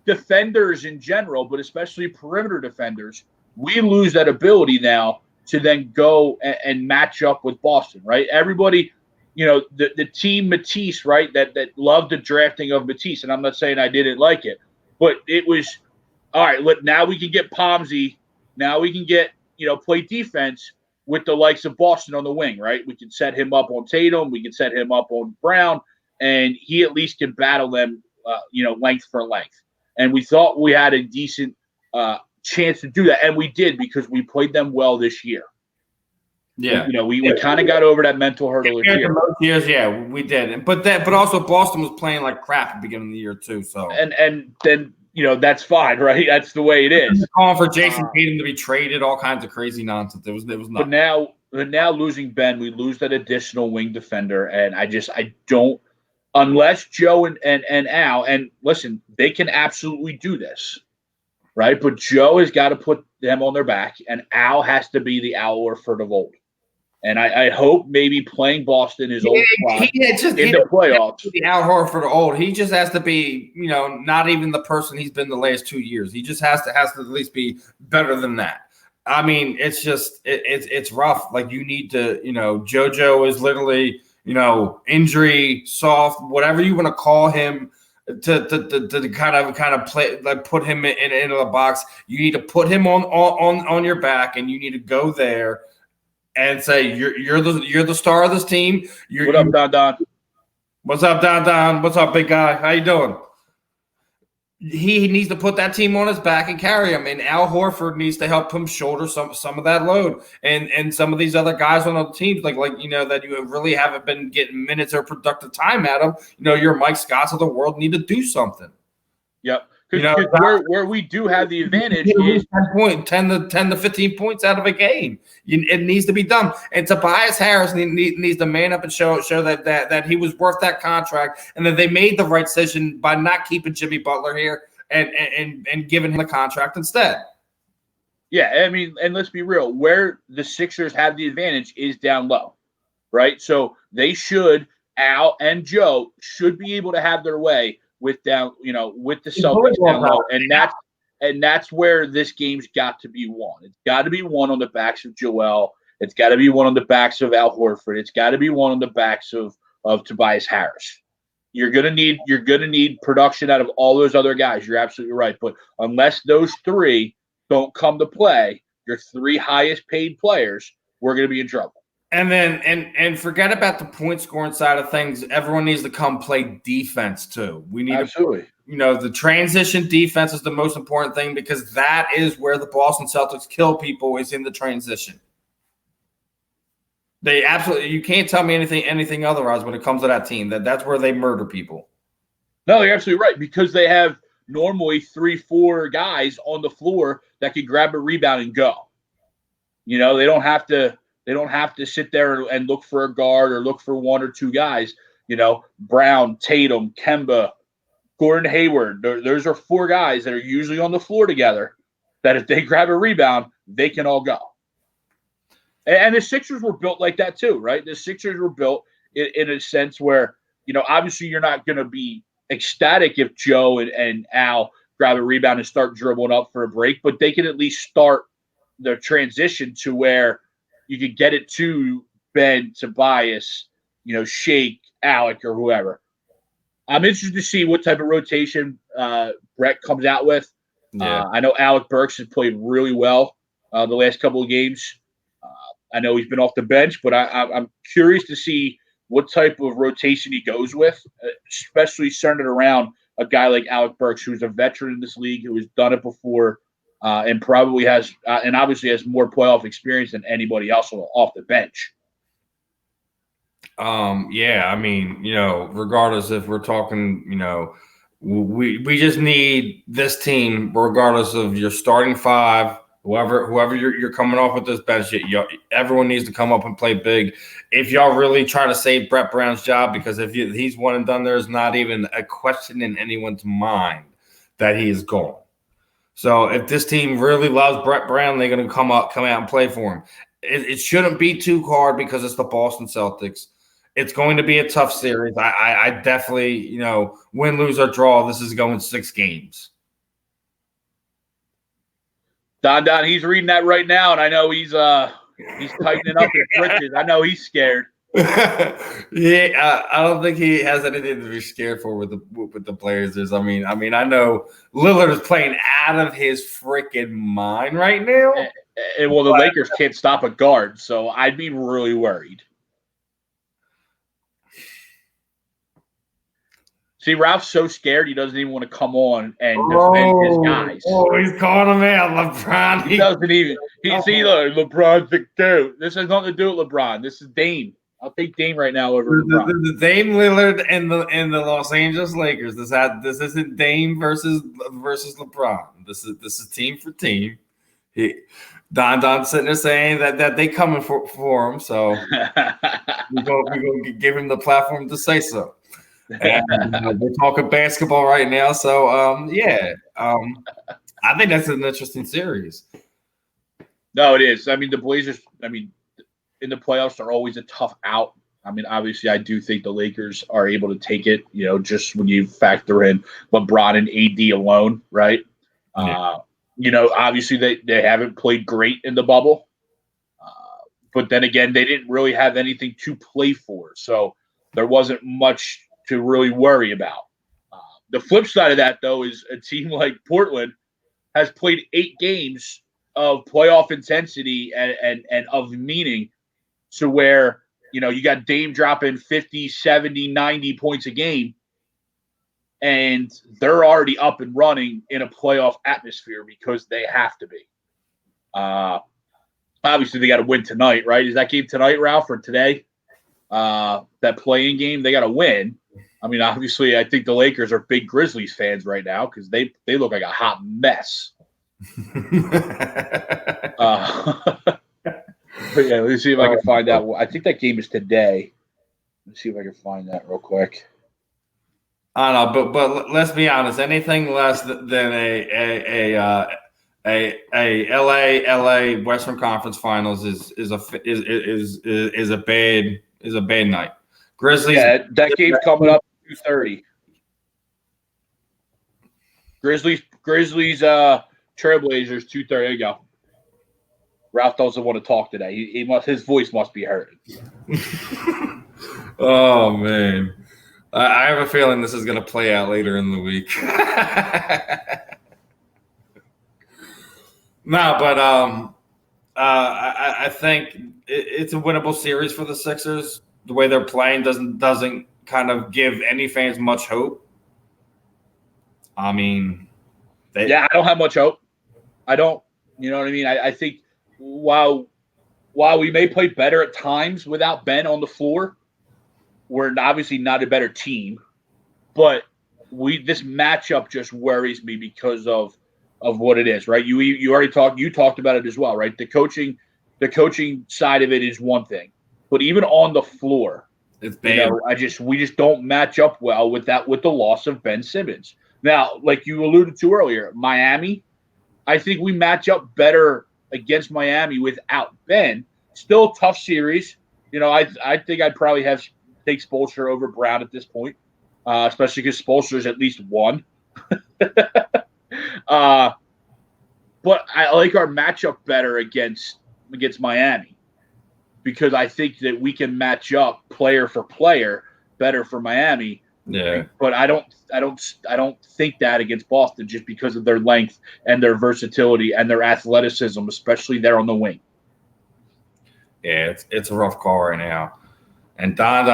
defenders in general, but especially perimeter defenders, we lose that ability now to then go and match up with Boston, right? Everybody, the team Matisse, right, that loved the drafting of Matisse, and I'm not saying I didn't like it, but it was, all right, now we can get Pomsey, now we can get, play defense with the likes of Boston on the wing, right? We can set him up on Tatum. We can set him up on Brown, and he at least can battle them, length for length. And we thought we had a decent chance to do that, and we did because we played them well this year. Yeah, we kind of got over that mental hurdle this year. Most years, yeah, we did. But also Boston was playing like crap at the beginning of the year too. So and then. That's fine, right? That's the way it is. Calling for Jason Tatum to be traded, all kinds of crazy nonsense. It was nothing. But now losing Ben, we lose that additional wing defender, and I don't, unless Joe and Al, and listen, they can absolutely do this, right? But Joe has got to put them on their back, and Al has to be the Al Horford of old. And I hope maybe playing Boston is old spot in the playoffs. The Al Horford old. He just has to be, not even the person he's been the last 2 years. He just has to at least be better than that. I mean, it's just it's rough. Like you need to, JoJo is literally, injury soft, whatever you want to call him. To kind of play, like put him into the box. You need to put him on your back, and you need to go there. And say you're the star of this team. What up, Don Don? What's up, Don Don? What's up, big guy? How you doing? He needs to put that team on his back and carry him. And Al Horford needs to help him shoulder some of that load. And some of these other guys on the teams, like that you really haven't been getting minutes or productive time at them. Your Mike Scotts of the world need to do something. Yep. Where we do have the advantage is 10 to 15 points out of a game. It needs to be done. And Tobias Harris needs to man up and show that he was worth that contract, and that they made the right decision by not keeping Jimmy Butler here and giving him the contract instead. Yeah, I mean, and let's be real, where the Sixers have the advantage is down low, right? So they should, Al and Joe should be able to have their way with the Celtics down low, and that's where this game's got to be won. It's got to be won on the backs of Joel. It's got to be won on the backs of Al Horford. It's got to be won on the backs of Tobias Harris. You're gonna need production out of all those other guys. You're absolutely right. But unless those three don't come to play, your three highest paid players, we're gonna be in trouble. And forget about the point scoring side of things. Everyone needs to come play defense too. We need absolutely. The transition defense is the most important thing because that is where the Boston Celtics kill people is in the transition. They absolutely, you can't tell me anything otherwise when it comes to that team. That's where they murder people. No, you're absolutely right because they have normally 3-4 guys on the floor that can grab a rebound and go. They don't have to sit there and look for a guard or look for one or two guys. Brown, Tatum, Kemba, Gordon Hayward. Those are 4 guys that are usually on the floor together that if they grab a rebound, they can all go. And the Sixers were built like that too, right? The Sixers were built in a sense where, obviously you're not going to be ecstatic if Joe and Al grab a rebound and start dribbling up for a break, but they can at least start the transition to where you could get it to Ben, Tobias, Shake, Alec, or whoever. I'm interested to see what type of rotation Brett comes out with. Yeah. I know Alec Burks has played really well the last couple of games. I know he's been off the bench, but I'm curious to see what type of rotation he goes with, especially centered around a guy like Alec Burks, who's a veteran in this league, who has done it before, and probably has, and obviously has more playoff experience than anybody else off the bench. Yeah, I mean, regardless if we're talking, we just need this team, regardless of your starting 5, whoever you're coming off with this bench, everyone needs to come up and play big. If y'all really try to save Brett Brown's job, because if he's one and done, there's not even a question in anyone's mind that he is gone. So if this team really loves Brett Brown, they're going to come out and play for him. It shouldn't be too hard because it's the Boston Celtics. It's going to be a tough series. I definitely, win, lose, or draw, this is going 6 games. Don, he's reading that right now, and I know he's tightening up his britches. I know he's scared. Yeah, I don't think he has anything to be scared for with the Blazers. I mean, I know Lillard is playing out of his freaking mind right now. And well, the Lakers can't stop a guard, so I'd be really worried. See, Ralph's so scared he doesn't even want to come on and defend his guys. Oh, he's calling him out, LeBron. He doesn't even. See, look, LeBron's the GOAT. This has nothing to do with LeBron. This is Dame. I'll take Dame right now over LeBron. The Dame Lillard and the Los Angeles Lakers. This isn't Dame versus LeBron. This is team for team. Don sitting there saying that they coming for him, so we're gonna give him the platform to say so. And we're talking basketball right now, so I think that's an interesting series. No, it is. I mean, the Blazers. I mean, in the playoffs are always a tough out. I mean, obviously, I do think the Lakers are able to take it. Just when you factor in LeBron and AD alone, right? Yeah. Obviously they haven't played great in the bubble, but then again, they didn't really have anything to play for, so there wasn't much to really worry about. The flip side of that, though, is a team like Portland has played 8 games of playoff intensity and of meaning to where, you got Dame dropping 50, 70, 90 points a game, and they're already up and running in a playoff atmosphere because they have to be. Obviously, they got to win tonight, right? Is that game tonight, Ralph, or today? That playing game, they got to win. I mean, obviously, I think the Lakers are big Grizzlies fans right now because they look like a hot mess. But yeah, let's see if I can find out. I think that game is today. Let's see if I can find that real quick. I don't know, but let's be honest. Anything less than a LA Western Conference Finals is a bad night. Grizzlies. Yeah, that game's coming up at 2:30. Grizzlies, Trailblazers, 2:30. There you go. Ralph doesn't want to talk today. His voice must be hurting. Oh man, I have a feeling this is going to play out later in the week. No, but I think it's a winnable series for the Sixers. The way they're playing doesn't kind of give any fans much hope. I mean, I don't have much hope. I don't. You know what I mean? I think while we may play better at times without Ben on the floor, we're obviously not a better team. But this matchup just worries me because of what it is, right? You already talked about it as well, right? The coaching side of it is one thing, but even on the floor, it's bad. We just don't match up well with the loss of Ben Simmons. Now, like you alluded to earlier, Miami, I think we match up better against Miami without Ben. Still a tough series. I think I'd probably take Spoelstra over Brown at this point, especially because Spoelstra's at least one. But I like our matchup better against Miami because I think that we can match up player for player better for Miami. Yeah. But I don't think that against Boston just because of their length and their versatility and their athleticism, especially there on the wing. Yeah, it's a rough call right now. And Don,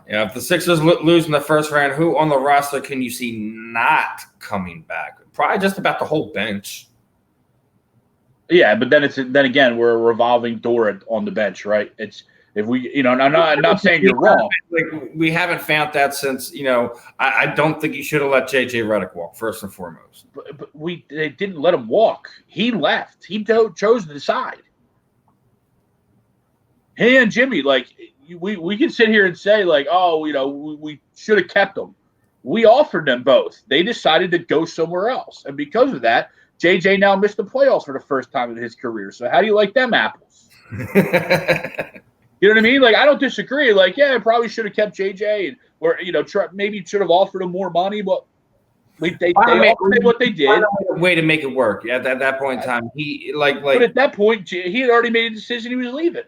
if the Sixers lose in the first round, who on the roster can you see not coming back? Probably just about the whole bench. Yeah, but then again, we're a revolving door on the bench, right? It's if we, I'm not saying you're wrong. Like we haven't found that since, I don't think you should have let JJ Redick walk first and foremost. But they didn't let him walk. He left. He chose to decide. He and Jimmy, like we can sit here and say like, oh, we should have kept them. We offered them both. They decided to go somewhere else, and because of that, JJ now missed the playoffs for the first time in his career. So how do you like them apples? You know what I mean? Like, I don't disagree. Like, yeah, I probably should have kept JJ, or maybe should have offered him more money, but they offered what they did. Way to make it work. Yeah, at that point in time, he But at that point, he had already made a decision. He was leaving.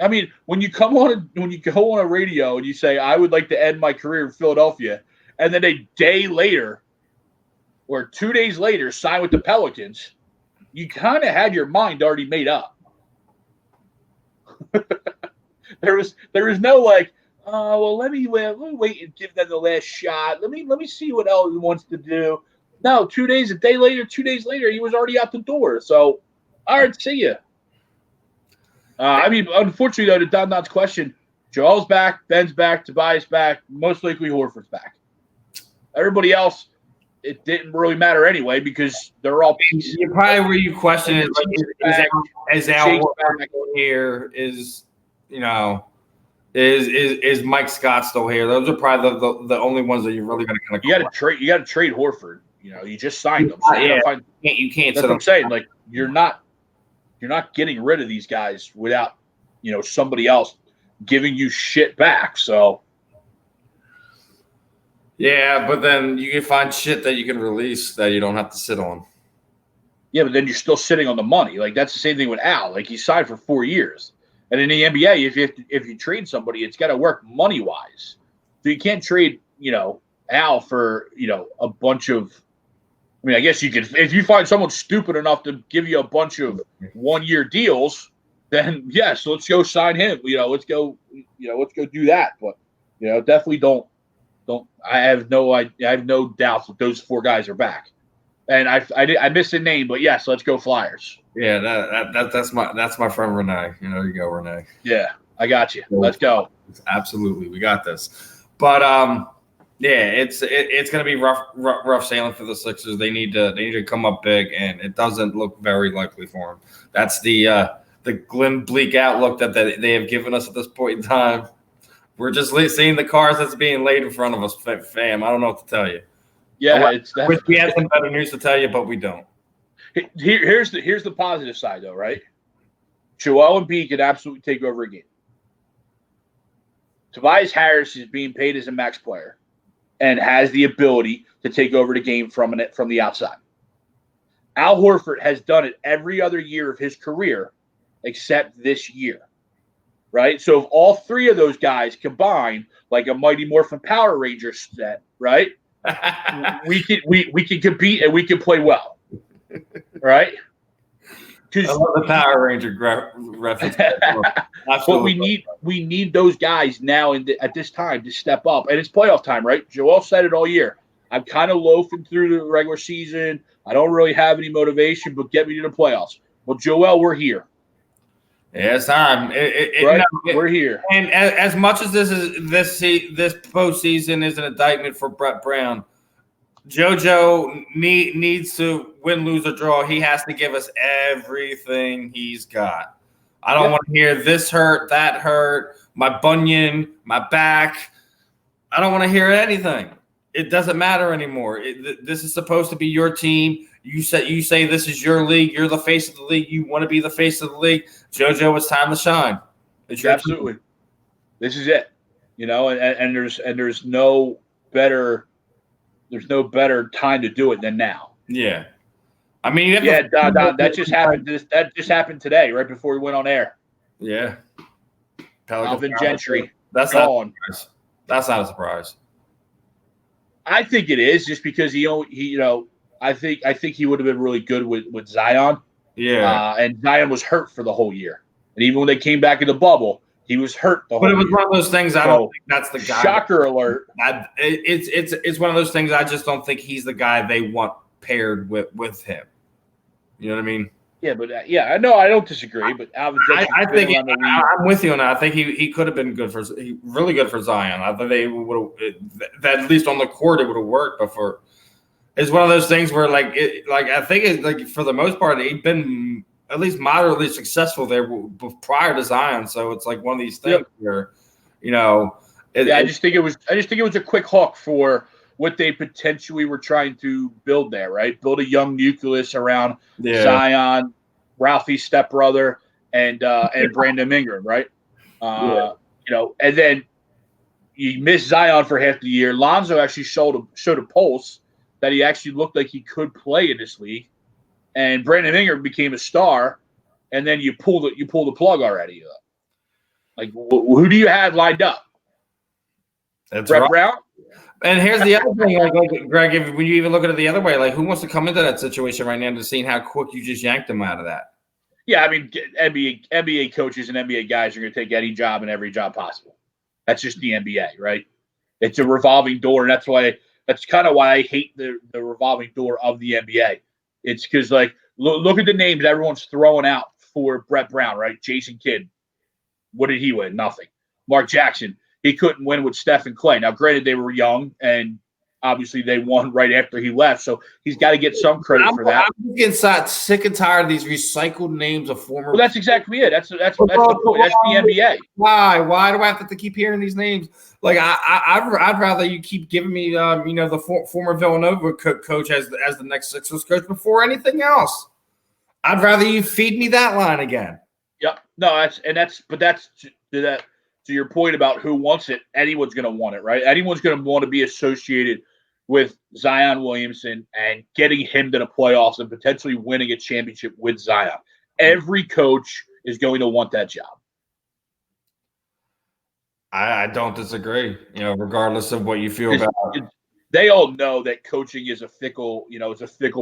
I mean, when you go on a radio and you say, "I would like to end my career in Philadelphia," and then a day later or 2 days later sign with the Pelicans, you kind of had your mind already made up. There was no like, well, let me wait and give them the last shot. Let me see what else he wants to do. No, 2 days, a day later, 2 days later, he was already out the door. So, all right, see ya. I mean, unfortunately, though, to Don Don's question, Joel's back, Ben's back, Tobias back, most likely Horford's back. Everybody else, it didn't really matter anyway because they're all pieces. Probably where you question is like, is Al here? Is Mike Scott still here? Those are probably the only ones that you're really going to kind of. You got to trade Horford. You just signed him. So you can't. That's what I'm saying. Like you're not getting rid of these guys without somebody else giving you shit back. So. Yeah, but then you can find shit that you can release that you don't have to sit on. Yeah, but then you're still sitting on the money. Like that's the same thing with Al. Like he signed for 4 years, and in the NBA, if you trade somebody, it's got to work money wise. So you can't trade Al for a bunch of. I mean, I guess you could if you find someone stupid enough to give you a bunch of 1 year deals. Then yes, let's go sign him. Let's go do that. But definitely don't. I have no doubts that those 4 guys are back, and I missed the name, but yes, let's go Flyers. Yeah, that's my friend Renee. You go Renee. Yeah, I got you. Let's go. Absolutely, we got this. But yeah, it's gonna be rough sailing for the Sixers. They need to come up big, and it doesn't look very likely for them. That's the glim bleak outlook that they have given us at this point in time. We're just seeing the cars that's being laid in front of us, fam. I don't know what to tell you. Yeah, we had some better news to tell you, but we don't. Here's the positive side, though, right? Joel Embiid could absolutely take over a game. Tobias Harris is being paid as a max player and has the ability to take over the game from the outside. Al Horford has done it every other year of his career except this year. Right, so if all 3 of those guys combine like a Mighty Morphin Power Rangers set, right? we can compete and we can play well, right? I love the Power Ranger reference. But we need those guys now at this time to step up, and it's playoff time, right? Joel said it all year. I'm kind of loafing through the regular season. I don't really have any motivation, but get me to the playoffs. Well, Joel, we're here. Yeah, it's time. We're here. And as much as this postseason is an indictment for Brett Brown, JoJo needs to win, lose, or draw. He has to give us everything he's got. I don't want to hear this hurt, that hurt, my bunion, my back. I don't want to hear anything. It doesn't matter anymore. This is supposed to be your team. You say this is your league. You're the face of the league. You want to be the face of the league. JoJo, it's time to shine. Absolutely. This is it. And there's no better time to do it than now. Yeah. I mean, that just happened. That just happened today, right before we went on air. Yeah. Alvin Gentry. That's not a surprise. I think it is, just because I think he would have been really good with Zion. Yeah. And Zion was hurt for the whole year. And even when they came back in the bubble, he was hurt the whole year. But it was one of those things I don't think that's the guy. Shocker alert. It's one of those things I just don't think he's the guy they want paired with him. You know what I mean? Yeah, but I know I don't disagree. But Alvin I think I'm with you on that. I think he could have been really good for Zion. I think they would have, that at least on the court it would have worked. But it's one of those things where I think it's for the most part he'd been at least moderately successful there prior to Zion. So it's like one of these things where I just think it was a quick hook for what they potentially were trying to build there, right? Build a young nucleus around Zion, Ralphie's stepbrother, and Brandon Ingram, right? And then you miss Zion for half the year. Lonzo actually showed a pulse that he actually looked like he could play in this league, and Brandon Ingram became a star. And then you pull the plug already. Like, who do you have lined up? That's Brett right. Brown. And here's the other thing, like Greg, when you even look at it the other way, like who wants to come into that situation right now to seeing how quick you just yanked them out of that? Yeah, I mean, NBA coaches and NBA guys are going to take any job and every job possible. That's just the NBA, right? It's a revolving door, and that's kind of why I hate the revolving door of the NBA. It's because, like, look at the names everyone's throwing out for Brett Brown, right? Jason Kidd. What did he win? Nothing. Mark Jackson. He couldn't win with Steph and Clay. Now, granted, they were young, and obviously they won right after he left, so he's got to get some credit for that. I'm getting sick and tired of these recycled names of former. Well, that's exactly it. That's the point. That's the NBA. Why do I have to keep hearing these names? Like I'd rather you keep giving me the former Villanova coach as the next Sixers coach before anything else. I'd rather you feed me that line again. Yep. No, that's to your point about who wants it. Anyone's going to want it, right? Anyone's going to want to be associated with Zion Williamson and getting him to the playoffs and potentially winning a championship with Zion. Every coach is going to want that job. I don't disagree. Regardless of what you feel about. They all know that coaching is a fickle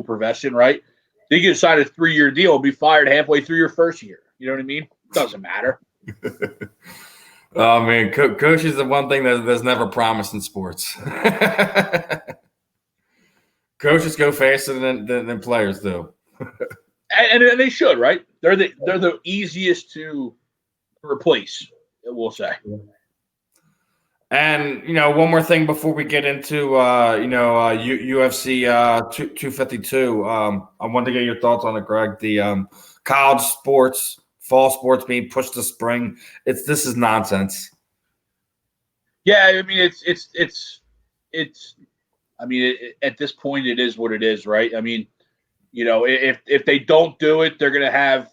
profession, right? You can sign a 3-year deal and be fired halfway through your first year. You know what I mean? Doesn't matter. Oh, man. Coach is the one thing that's never promised in sports. Coaches go faster than players do. and they should, right? They're the easiest to replace, we'll say. And, one more thing before we get into, UFC 252. I wanted to get your thoughts on it, Greg. The college sports, fall sports being pushed to spring. This is nonsense. Yeah, I mean, at this point, it is what it is, right? I mean, if they don't do it, they're going to have,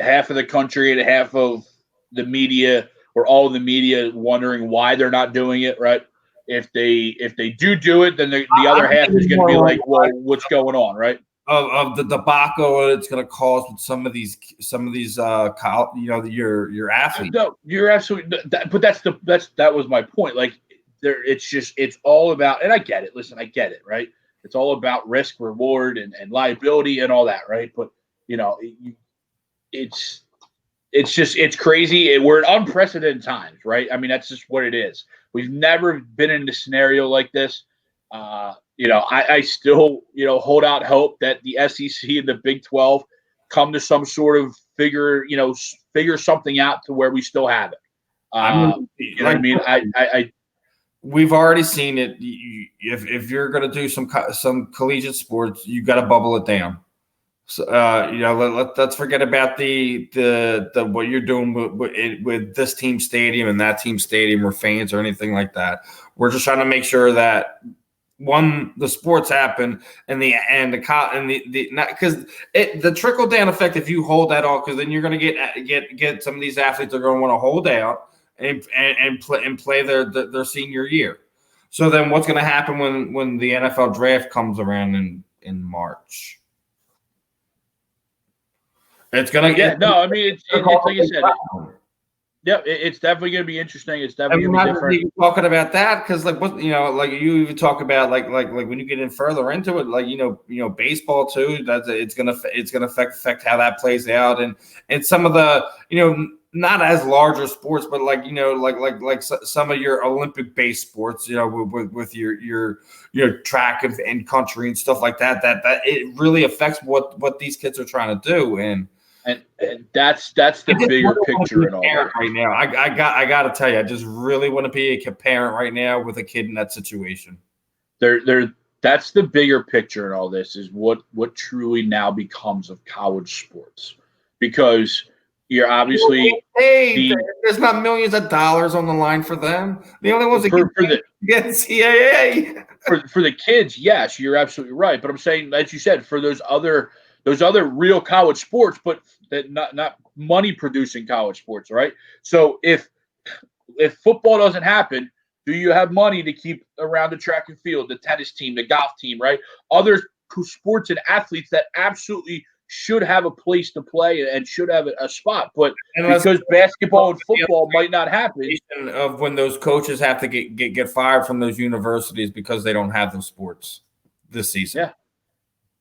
half of the country and half of the media or all of the media wondering why they're not doing it, right? If they do it, then the other half is going to be like, well, what's going on, right? Of the debacle it's going to cause with some of these your athletes. No, you're absolutely. But that was my point. Like, it's all about, and I get it. Listen, I get it, right? It's all about risk, reward, and liability and all that, right? But it's crazy. We're in unprecedented times, right? I mean, that's just what it is. We've never been in a scenario like this. I still, hold out hope that the SEC and the Big 12 come to some sort of figure something out to where we still have it. What I mean? We've already seen it. If you're going to do some collegiate sports, you got to bubble it down. So, let's forget about the what you're doing with this team stadium and that team stadium or fans or anything like that. We're just trying to make sure that the sports happen and the not because the trickle down effect. If you hold that all, because then you're going to get some of these athletes that are going to want to hold out and play their senior year. So then what's going to happen when the NFL draft comes around in March? It's going to it's like you said. It's definitely going to be interesting. It's definitely going to be different. Talking about that because you even talk about like when you get in further into it, baseball too. It's going to affect how that plays out and some of the not as larger sports, but some of your Olympic based sports, with your track and country and stuff like that it really affects what these kids are trying to do and that's the bigger picture in all that. Right now, I got to tell you, I just really want to be a parent right now with a kid in that situation. That's the bigger picture in all this is what truly now becomes of college sports, because you're obviously there's not millions of dollars on the line for them. The only ones that get CAA for the kids. Yes, you're absolutely right. But I'm saying, as you said, for those other real college sports, but that not money producing college sports, right? So if football doesn't happen, do you have money to keep around the track and field, the tennis team, the golf team, right? Other sports and athletes that absolutely should have a place to play and should have a spot, but because basketball and football might not happen. Of when those coaches have to get fired from those universities because they don't have those sports this season. Yeah.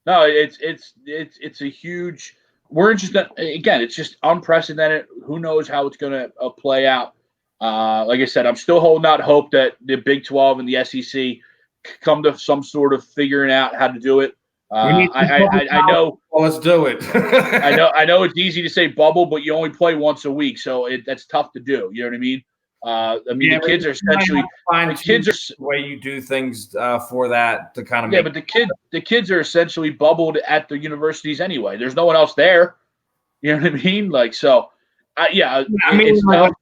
No, it's a huge. We're just again. It's just unprecedented. Who knows how it's going to play out? Like I said, I'm still holding out hope that the Big 12 and the SEC come to some sort of figuring out how to do it. I know. Well, let's do it. I know it's easy to say bubble, but you only play once a week, so that's tough to do. You know what I mean? The kids are essentially the way you do things for that to kind of but the kids are essentially bubbled at the universities anyway. There's no one else there. You know what I mean?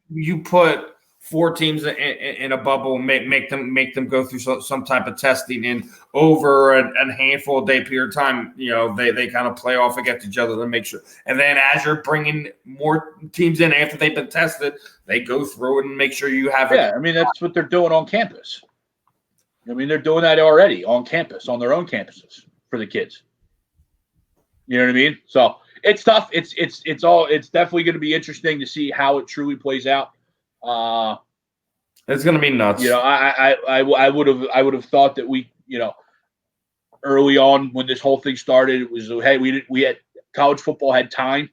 You put 4 teams in a bubble, make them go through some type of testing, and over a handful of day period of time, they kind of play off against each other to make sure. And then as you're bringing more teams in after they've been tested, they go through and make sure you have. Yeah, I mean that's what they're doing on campus. I mean they're doing that already on campus, on their own campuses for the kids. You know what I mean? So it's tough. It's definitely going to be interesting to see how it truly plays out. It's going to be nuts. I would have thought that we, early on when this whole thing started, it was, hey, we had college football had time,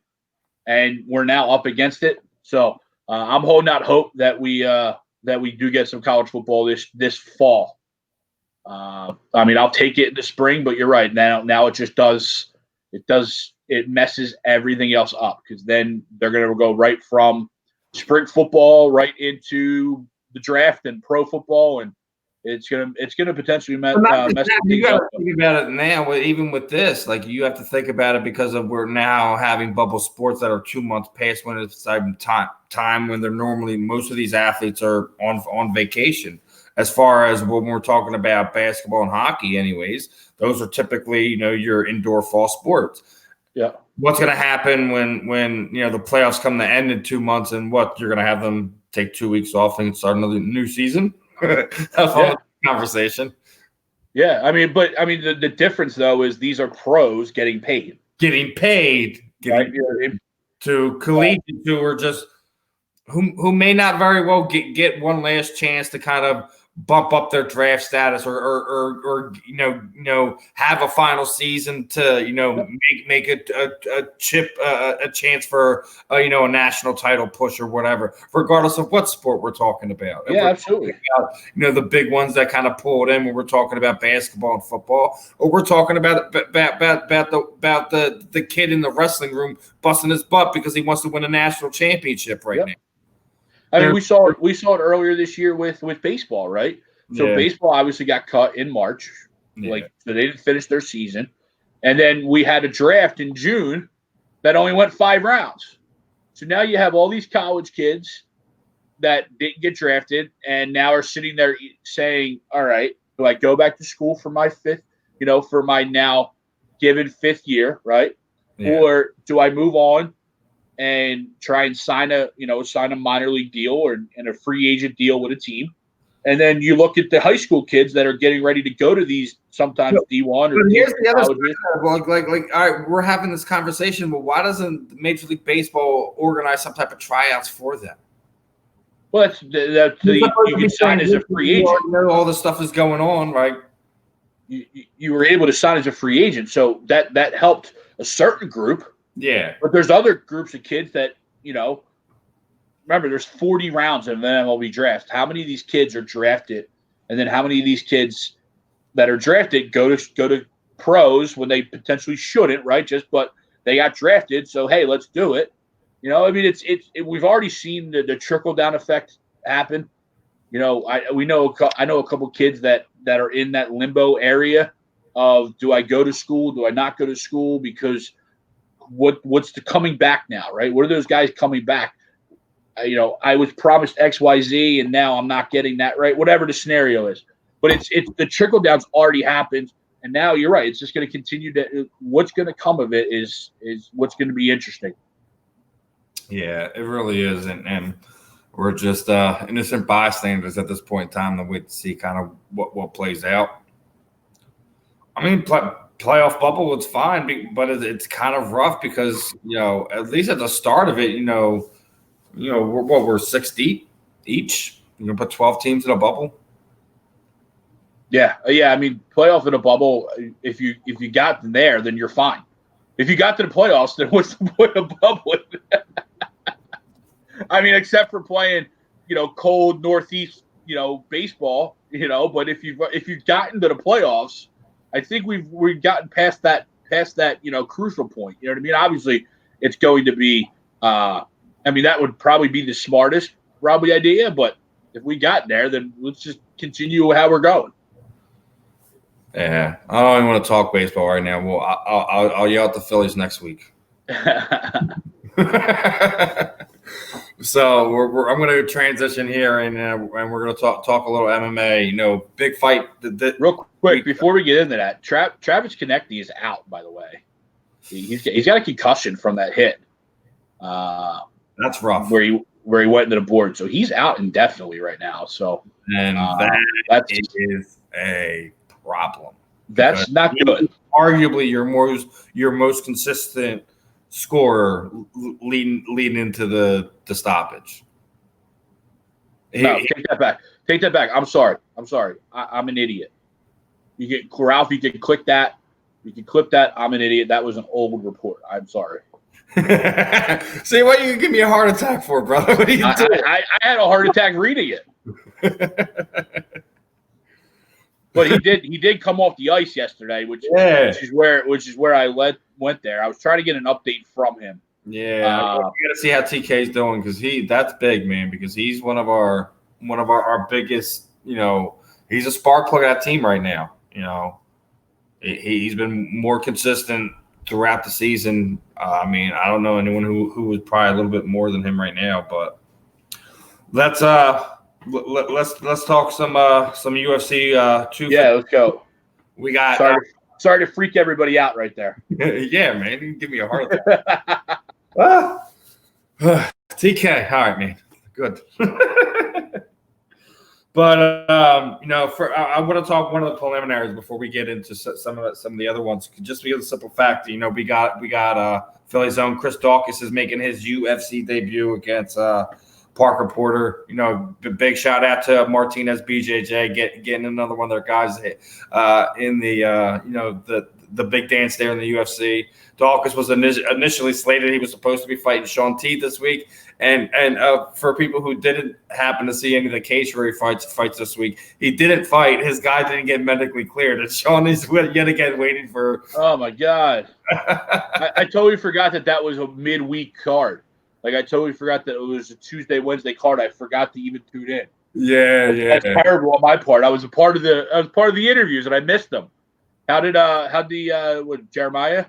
and we're now up against it. So I'm holding out hope that we do get some college football this fall. I mean, I'll take it in the spring, but you're right. Now it just does it messes everything else up, because then they're going to go right from spring football right into the draft and pro football, and it's gonna potentially mess you got to think about it now. Even with this, you have to think about it because of we're now having bubble sports that are 2 months past when it's time when they're normally, most of these athletes are on vacation. As far as when we're talking about basketball and hockey, anyways, those are typically your indoor fall sports. Yeah. What's going to happen when the playoffs come to end in 2 months, and what you're going to have them take 2 weeks off and start another new season? Conversation. Yeah, the difference though is these are pros getting paid. Right? To collegians who are just who may not very well get one last chance to kind of bump up their draft status or have a final season to make a chance for a national title push or whatever, regardless of what sport we're talking about. Yeah, absolutely. About, the big ones that kind of pull it in when we're talking about basketball and football, or we're talking about the kid in the wrestling room busting his butt because he wants to win a national championship now. I mean, we saw it earlier this year with baseball, right? So baseball obviously got cut in March, so they didn't finish their season, and then we had a draft in June that only went 5 rounds. So now you have all these college kids that didn't get drafted, and now are sitting there saying, "All right, do I go back to school for my for my now given 5th year, right? Or do I move on and try and sign a minor league deal and a free agent deal with a team?" And then you look at the high school kids that are getting ready to go to these sometimes D1 or here's the other colleges. like all right, we're having this conversation, but why doesn't Major League Baseball organize some type of tryouts for them? Well, you can sign as a free agent. All this stuff is going on, right? You were able to sign as a free agent, so that helped a certain group. Yeah. But there's other groups of kids that, remember, there's 40 rounds of an MLB draft. How many of these kids are drafted? And then how many of these kids that are drafted go to pros when they potentially shouldn't, right? But they got drafted, so hey, let's do it. I mean, we've already seen the trickle down effect happen. I know a couple kids that are in that limbo area of, do I go to school? Do I not go to school? Because what's the coming back now, right? What are those guys coming back? I was promised XYZ and now I'm not getting that, right? Whatever the scenario is. But it's the trickle down's already happened, and now you're right. It's just going to continue what's going to come of it is what's going to be interesting. Yeah, it really is, and we're just innocent bystanders at this point in time, and wait to see kind of what plays out. I mean, playoff bubble, it's fine, but it's kind of rough because at least at the start of it, we're 6 deep each. You're gonna put 12 teams in a bubble. Yeah. I mean, playoff in a bubble. If you got there, then you're fine. If you got to the playoffs, then what's the point of bubble? I mean, except for playing, cold Northeast, baseball, But if you've gotten to the playoffs, I think we've gotten past that crucial point. You know what I mean? Obviously, it's going to be. That would probably be the smartest idea. But if we got there, then let's just continue how we're going. Yeah, I don't even want to talk baseball right now. Well, I'll yell at the Phillies next week. So I'm going to transition here, and we're going to talk a little MMA. Big fight. Real quick before we get into that, Travis Konecny is out. By the way, he's got a concussion from that hit. That's rough. Where he went into the board, so he's out indefinitely right now. So that is a problem. That's not good. Arguably, your most consistent scorer leading into the stoppage. No, take that back. I'm sorry. I'm an idiot. Ralph, you can click that. You can clip that. I'm an idiot. That was an old report. I'm sorry. See, what you give me a heart attack for, brother? What are you doing? I had a heart attack reading it. But he did come off the ice yesterday, which is where I went there. I was trying to get an update from him. Yeah, we got to see how TK's doing because that's big, man. Because he's one of our biggest. He's a spark plug of that team right now. He's been more consistent throughout the season. I don't know anyone who was probably a little bit more than him right now, but let's talk some UFC 2. Yeah, let's go. We got sorry to freak everybody out right there. Yeah, man, you can give me a heart attack. TK, all right, man, good. But I want to talk one of the preliminaries before we get into some of the other ones. Just because of the simple fact, we got Philly's own Chris Daukaus is making his UFC debut against Parker Porter. You know, big shout out to Martinez BJJ getting another one of their guys in the you know the big dance there in the UFC. Dawkins was initially slated. He was supposed to be fighting Sean T this week. And for people who didn't happen to see any of the cage-free fights this week, he didn't fight. His guy didn't get medically cleared. And Sean is yet again waiting for. Oh my God! I totally forgot that was a midweek card. Like I totally forgot that it was a Tuesday, Wednesday card. I forgot to even tune in. Yeah. That's terrible on my part. I was part of the interviews and I missed them. How'd Jeremiah?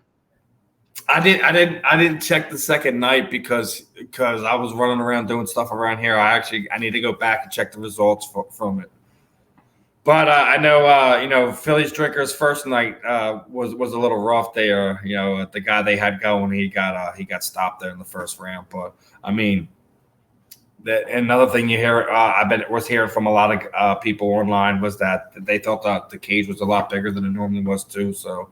I didn't check the second night because I was running around doing stuff around here. I need to go back and check the results from it. But I know you know, Phillies Drinkers first night was a little rough there. You know, the guy they had going, he got stopped there in the first round. But I mean, another thing you hear, was hearing from a lot of people online was that they thought that the cage was a lot bigger than it normally was too. So.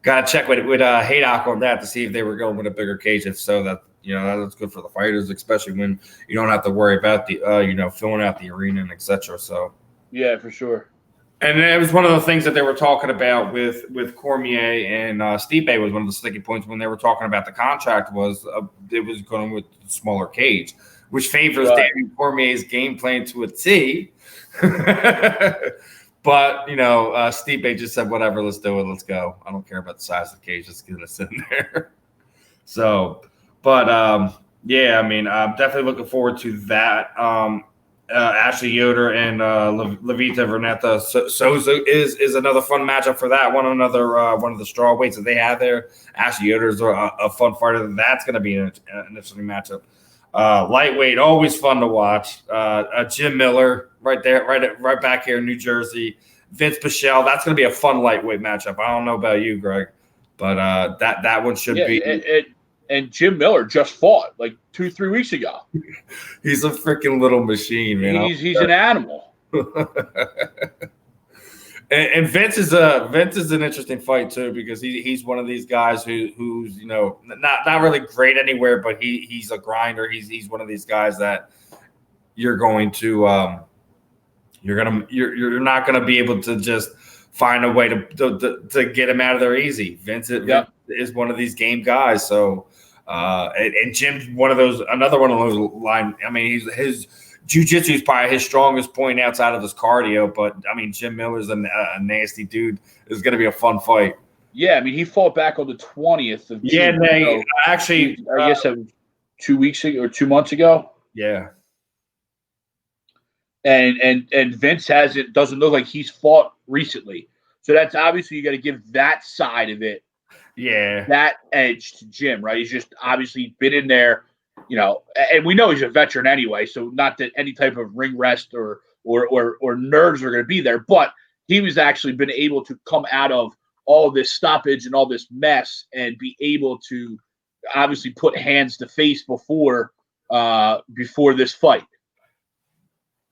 Got to check with Haydock on that to see if they were going with a bigger cage. If so, that you know that's good for the fighters, especially when you don't have to worry about the you know, filling out the arena and etc. So yeah, for sure. And it was one of the things that they were talking about with Cormier and Stipe was one of the sticky points when they were talking about the contract was it was going with the smaller cage, which favors Daniel Cormier's game plan to a T. But, you know, Stipe just said, whatever, let's do it. Let's go. I don't care about the size of the cage. Just get us in there. So, but, yeah, I mean, I'm definitely looking forward to that. Ashley Yoder and Levita Vernetta Souza is another fun matchup for that. One of the straw weights that they have there. Ashley Yoder is a fun fighter. That's going to be an interesting matchup. Lightweight, always fun to watch. Jim Miller right there, right back here in New Jersey. Vince Pichel, that's going to be a fun lightweight matchup. I don't know about you, Greg, but that one should be. And Jim Miller just fought like 2-3 weeks ago. He's a freaking little machine, man. He's an animal. And Vince is an interesting fight too, because he's one of these guys who's, you know, not really great anywhere, but he's a grinder. He's one of these guys that you're not gonna be able to just find a way to get him out of there easy. Vince is one of these game guys. So and Jim's another one of those line. I mean, his jiu-jitsu is probably his strongest point outside of his cardio, but I mean, Jim Miller's a nasty dude. It's going to be a fun fight. Yeah, I mean, he fought back on the 20th of June. Yeah, actually, I guess 2 weeks ago or 2 months ago. Yeah, and Vince doesn't look like he's fought recently, so that's obviously you got to give that side of it, that edge to Jim, right? He's just obviously been in there. You know, and we know he's a veteran anyway, so not that any type of ring rest or nerves are going to be there, but he was actually been able to come out of all this stoppage and all this mess and be able to obviously put hands to face before this fight.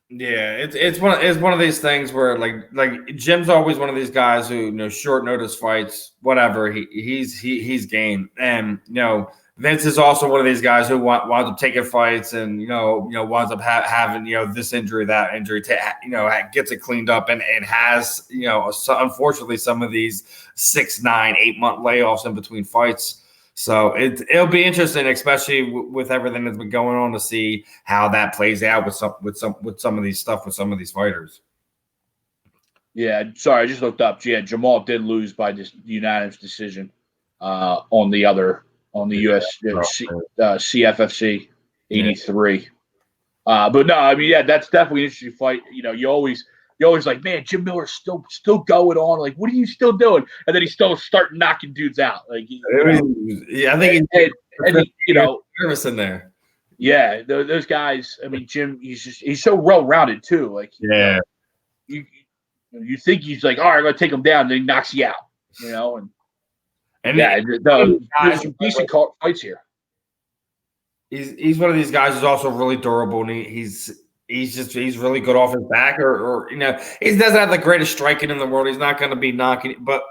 Yeah, it's one of these things where like Jim's always one of these guys who, you know, short notice fights, whatever, he's game, and you know. Vince is also one of these guys who winds up taking fights and, you know, winds up having, you know, this injury, that injury, gets it cleaned up and has, you know, unfortunately some of these 6, 9, 8 month layoffs in between fights. So it'll be interesting, especially with everything that's been going on, to see how that plays out with some of these stuff with some of these fighters. Yeah, sorry, I just looked up. Yeah, Jamal did lose by this unanimous decision on the US CFFC 83. But no, I mean, yeah, that's definitely an interesting fight. You know, you always like, man, Jim Miller's still going on. Like, what are you still doing? And then he still start knocking dudes out. Like, I think you know, nervous in there. Yeah, those guys. I mean, Jim, he's so well rounded too. Like, yeah, you think he's like, all right, I'm gonna take him down, and then he knocks you out. You know, and yeah, there's some decent fights here. He's one of these guys who's also really durable, and he's really good off his back, or he doesn't have the greatest striking in the world. He's not going to be knocking, but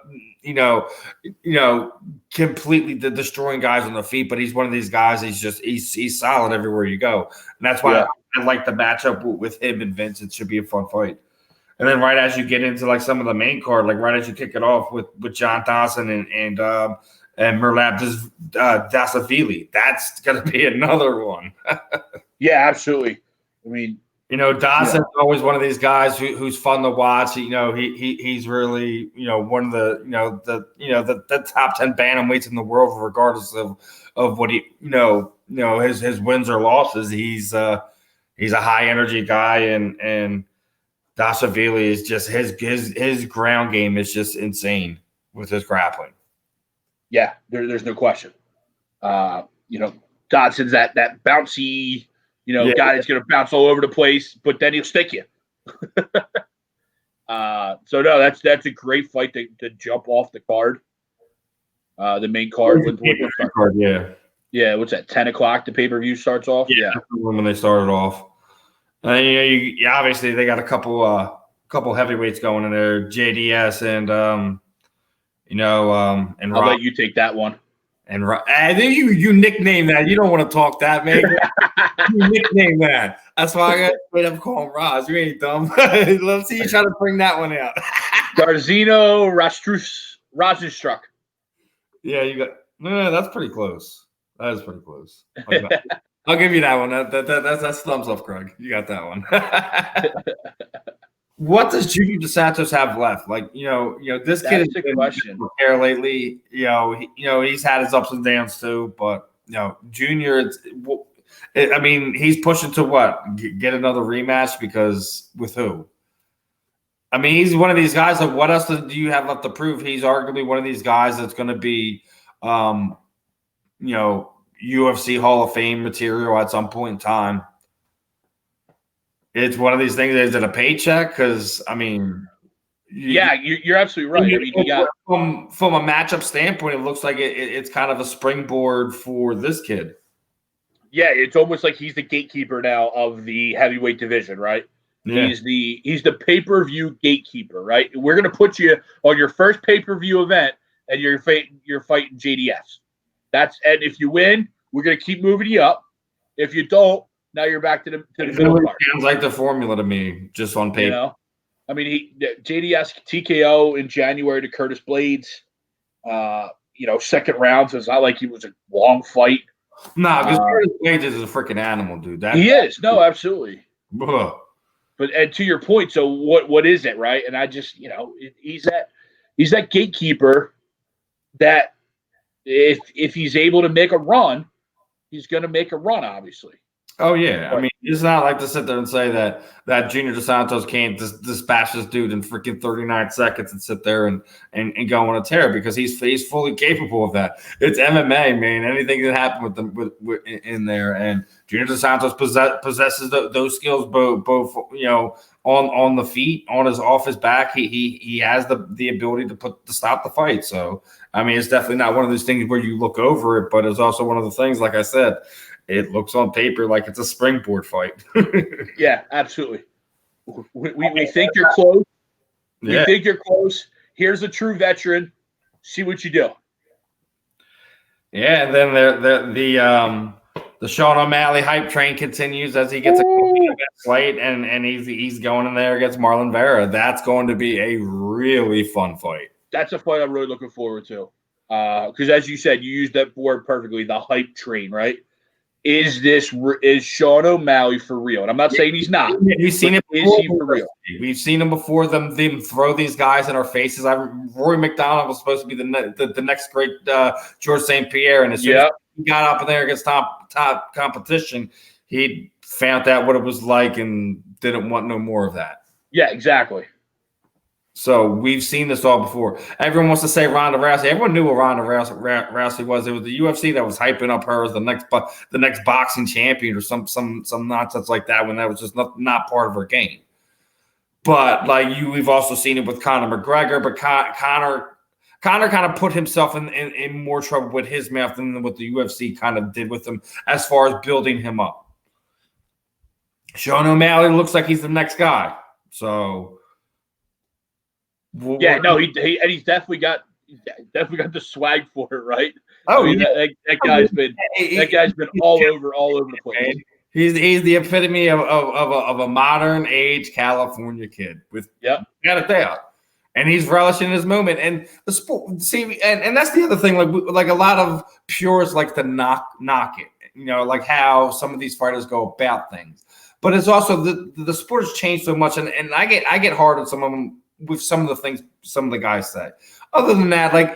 completely destroying guys on the feet. But he's one of these guys. He's solid everywhere you go, and that's why I like the matchup with him and Vince. It should be a fun fight. And then right as you get into like some of the main card, like right as you kick it off with John Dawson and Merlab Dasavili, that's going to be another one. Yeah, absolutely. I mean, Dawson's always one of these guys who's fun to watch. He's really one of the top 10 bantamweights in the world, regardless of what his wins or losses. He's a high energy guy, and Dasavili is just his ground game is just insane with his grappling. Yeah, there's no question. Dodson's that bouncy, guy that's going to bounce all over the place, but then he'll stick you. So no, that's a great fight to jump off the card. The main card. Yeah. What's that? 10 o'clock. The pay-per-view starts off. Yeah, when they started off. Obviously they got a couple heavyweights going in there, JDS and and I'll let you take that one. And I think you nickname that. You don't want to talk that, man. You nickname that. That's why I got straight up calling Roz. You ain't dumb. Let's see you try to bring that one out. Darzino Rozenstruck. Yeah, you got. No, that's pretty close. That is pretty close. I'll give you that one. That's thumbs up, Craig. You got that one. What does Junior Dos Santos have left? This kid has been here lately. He's had his ups and downs too. But Junior, he's pushing to what? Get another rematch, because with who? He's one of these guys. Like, what else do you have left to prove? He's arguably one of these guys that's going to be, UFC Hall of Fame material at some point in time. It's one of these things. Is it a paycheck? Because you're absolutely right. From a matchup standpoint, it looks like it's kind of a springboard for this kid. Yeah, it's almost like he's the gatekeeper now of the heavyweight division, right? Yeah. He's the pay-per-view gatekeeper, right? We're gonna put you on your first pay-per-view event, and you're fighting JDS. And if you win, we're gonna keep moving you up. If you don't, now you're back to the middle part. Sounds like the formula to me, just on paper. JDS TKO in January to Curtis Blades. Second round, so it's not like he was a long fight. No, because Curtis Blades is a freaking animal, dude. He is. No, absolutely. But to your point, so what is it, right? And I just, he's that gatekeeper that if he's able to make a run, he's going to make a run, obviously. Oh, yeah. It's not like to sit there and say that Junior Dos Santos can't dispatch this dude in freaking 39 seconds and sit there and go on a tear, because he's fully capable of that. It's MMA, man. Anything can happen with them in there. And Junior Dos Santos possesses those skills both on the feet, off his back. He has the ability to stop the fight. So it's definitely not one of those things where you look over it, but it's also one of the things, like I said, it looks on paper like it's a springboard fight. Yeah, absolutely. We think you're close. We think you're close. Here's a true veteran. See what you do. Yeah, and then the Sean O'Malley hype train continues as he gets a slate, and he's going in there against Marlon Vera. That's going to be a really fun fight. That's a fight I'm really looking forward to. Because as you said, you used that word perfectly, the hype train, right? Is Sean O'Malley for real? And I'm not saying he's not. We've seen it before. Is he for real? We've seen him before. Them throw these guys in our faces. Rory McDonald was supposed to be the next great George St. Pierre, and as soon as he got up in there against top competition, he found out what it was like and didn't want no more of that. Yeah, exactly. So we've seen this all before. Everyone wants to say Ronda Rousey. Everyone knew what Ronda Rousey was. It was the UFC that was hyping up her as the next boxing champion or some nonsense like that, when that was just not part of her game. But we've also seen it with Conor McGregor. But Conor kind of put himself in more trouble with his mouth 'mouth, than what the UFC kind of did with him as far as building him up. Sean O'Malley looks like he's the next guy. So yeah, no, he's definitely got the swag for it, right? Oh, I mean, that guy's been all over the place. He's the epitome of a modern age California kid with got it there. And he's relishing his moment. And the sport, see, and that's the other thing. Like a lot of purists like to knock it. You know, like how some of these fighters go about things. But it's also the sport has changed so much, and I get hard on some of them with some of the things some of the guys say. Other than that, like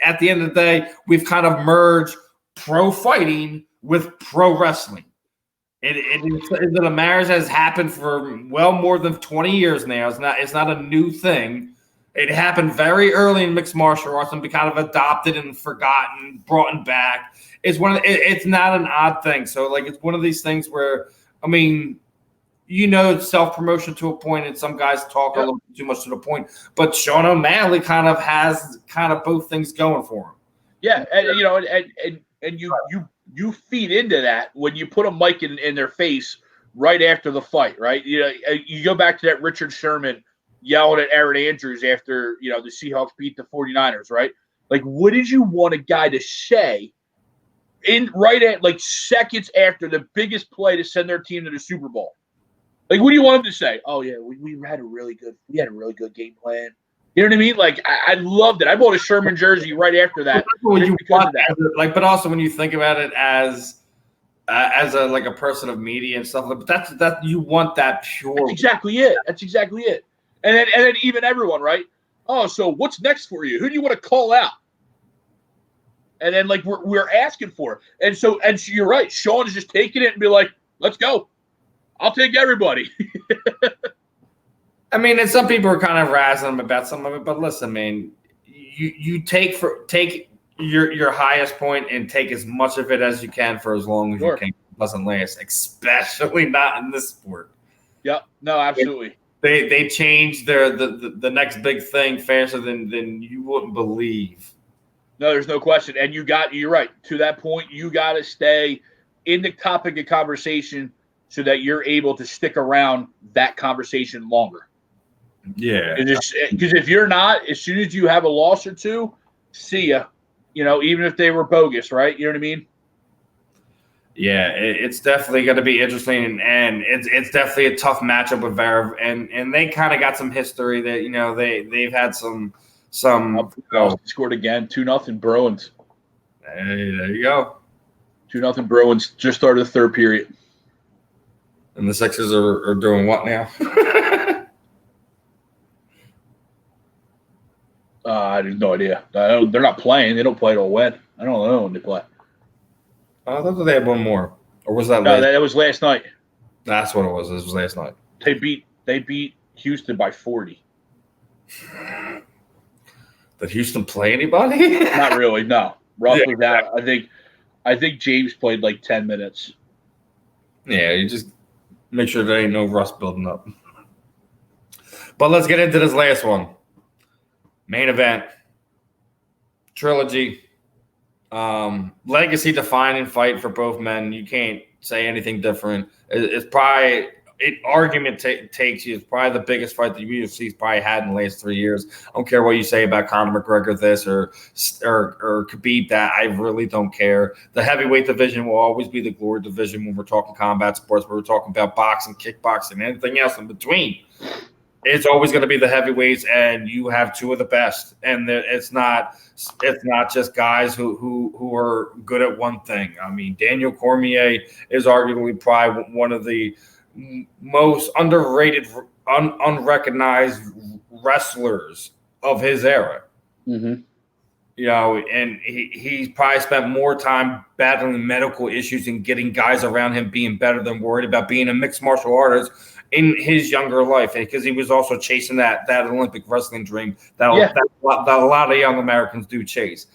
at the end of the day, we've kind of merged pro fighting with pro wrestling. It's a marriage that has happened for well more than 20 years now. It's not a new thing. It happened very early in mixed martial arts and be kind of adopted and forgotten, brought back. It's not an odd thing. So like it's one of these things where self-promotion to a point, and some guys talk a little too much to the point. But Sean O'Malley kind of has both things going for him. Yeah, and you feed into that when you put a mic in their face right after the fight, right? You go back to that Richard Sherman yelling at Aaron Andrews after the Seahawks beat the 49ers, right? Like, what did you want a guy to say right at like seconds after the biggest play to send their team to the Super Bowl? Like, what do you want him to say? Oh yeah, we had a really good game plan. You know what I mean? Like, I loved it. I bought a Sherman jersey right after that. But also when you think about it as a person of media and stuff, but that you want that pure. That's exactly it. And then even everyone, right? Oh, so what's next for you? Who do you want to call out? And then like we're asking for it. And so you're right. Sean is just taking it and be like, let's go. I'll take everybody. And some people are kind of razzing him about some of it, but listen, man, you take your highest point and take as much of it as you can for as long as you can. It doesn't last, especially not in this sport. Yep. No, absolutely. They changed the next big thing faster than you wouldn't believe. No, there's no question. And you're right. To that point, you got to stay in the topic of conversation so that you're able to stick around that conversation longer. Yeah. Because if you're not, as soon as you have a loss or two, see ya. Even if they were bogus, right? You know what I mean? Yeah, it's definitely going to be interesting, and it's definitely a tough matchup with Vera, and they kind of got some history that they've had some. Scored again, 2-0 Bruins. Hey, there you go. 2-0 Bruins. Just started the third period. And the Sixers are doing what now? I have no idea. They're not playing. They don't play till when. I don't know when they play. I thought they had one more. Or was that last? That was last night. That's what it was. This was last night. They beat Houston by 40. Did Houston play anybody? Not really, no. Russ was out. I think James played like 10 minutes. Yeah, you just make sure there ain't no rust building up. But let's get into this last one. Main event. Triligy. Legacy defining fight for both men. You can't say anything different. It's probably takes you. It's probably the biggest fight the UFC's probably had in the last 3 years. I don't care what you say about Conor McGregor this or Khabib that. I really don't care. The heavyweight division will always be the glory division when we're talking combat sports. When we're talking about boxing, kickboxing, anything else in between. It's always going to be the heavyweights, and you have two of the best. And it's not just guys who are good at one thing. Daniel Cormier is arguably probably one of the most underrated, unrecognized wrestlers of his era. Mm-hmm. And he probably spent more time battling medical issues and getting guys around him being better than worried about being a mixed martial artist in his younger life, because he was also chasing that Olympic wrestling dream that a lot of young Americans do chase.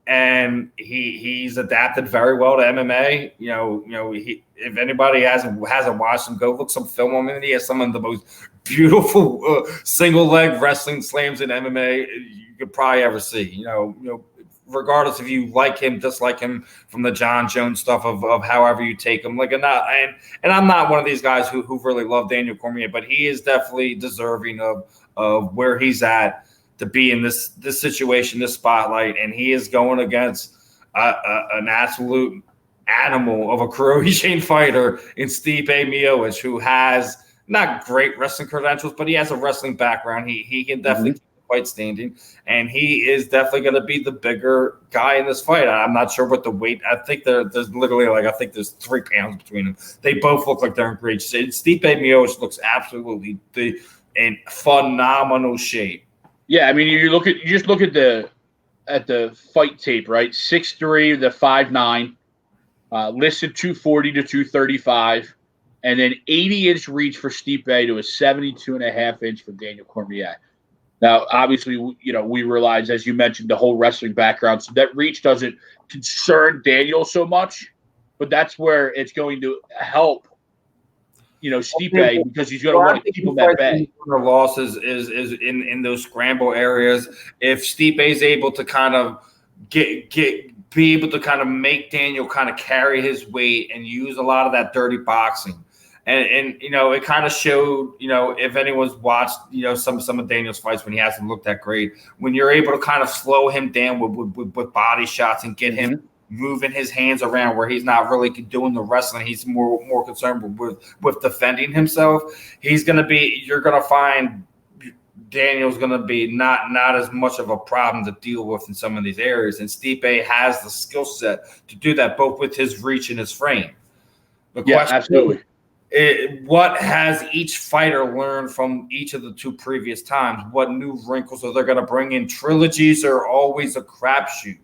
And he's adapted very well to MMA. If anybody hasn't watched him, go look some film on him. He has some of the most beautiful single leg wrestling slams in MMA you could probably ever see. regardless if you like him, dislike him from the John Jones stuff of however you take him. And I'm not one of these guys who really love Daniel Cormier, but he is definitely deserving of where he's at to be in this situation, this spotlight, and he is going against an absolute animal of a Croatian fighter in Stipe Miocic, who has not great wrestling credentials, but he has a wrestling background. He can definitely keep the fight standing, and he is definitely going to be the bigger guy in this fight. I'm not sure what the weight. I think there's literally there's 3 pounds between them. They both look like they're in great shape. Stipe Miocic looks absolutely in phenomenal shape. Yeah, I mean, you just look at the fight tape, right? 6'3" to 5'9", listed 240 to 235, and then 80-inch reach for Stipe to a 72.5-inch for Daniel Cormier. Now, obviously, we realize, as you mentioned, the whole wrestling background, so that reach doesn't concern Daniel so much, but that's where it's going to help. Stipe, because he's going to want to keep him at bay. Losses is in those scramble areas. If Stipe is able to kind of be able to kind of make Daniel kind of carry his weight and use a lot of that dirty boxing, and it kind of showed, if anyone's watched some of Daniel's fights when he hasn't looked that great, when you're able to kind of slow him down with body shots and get him moving his hands around where he's not really doing the wrestling. He's more concerned with defending himself. You're going to find Daniel's going to be not as much of a problem to deal with in some of these areas. And Stipe has the skill set to do that, both with his reach and his frame. Absolutely. What has each fighter learned from each of the 2 previous times? What new wrinkles are they going to bring in? Trilogies are always a crapshoot.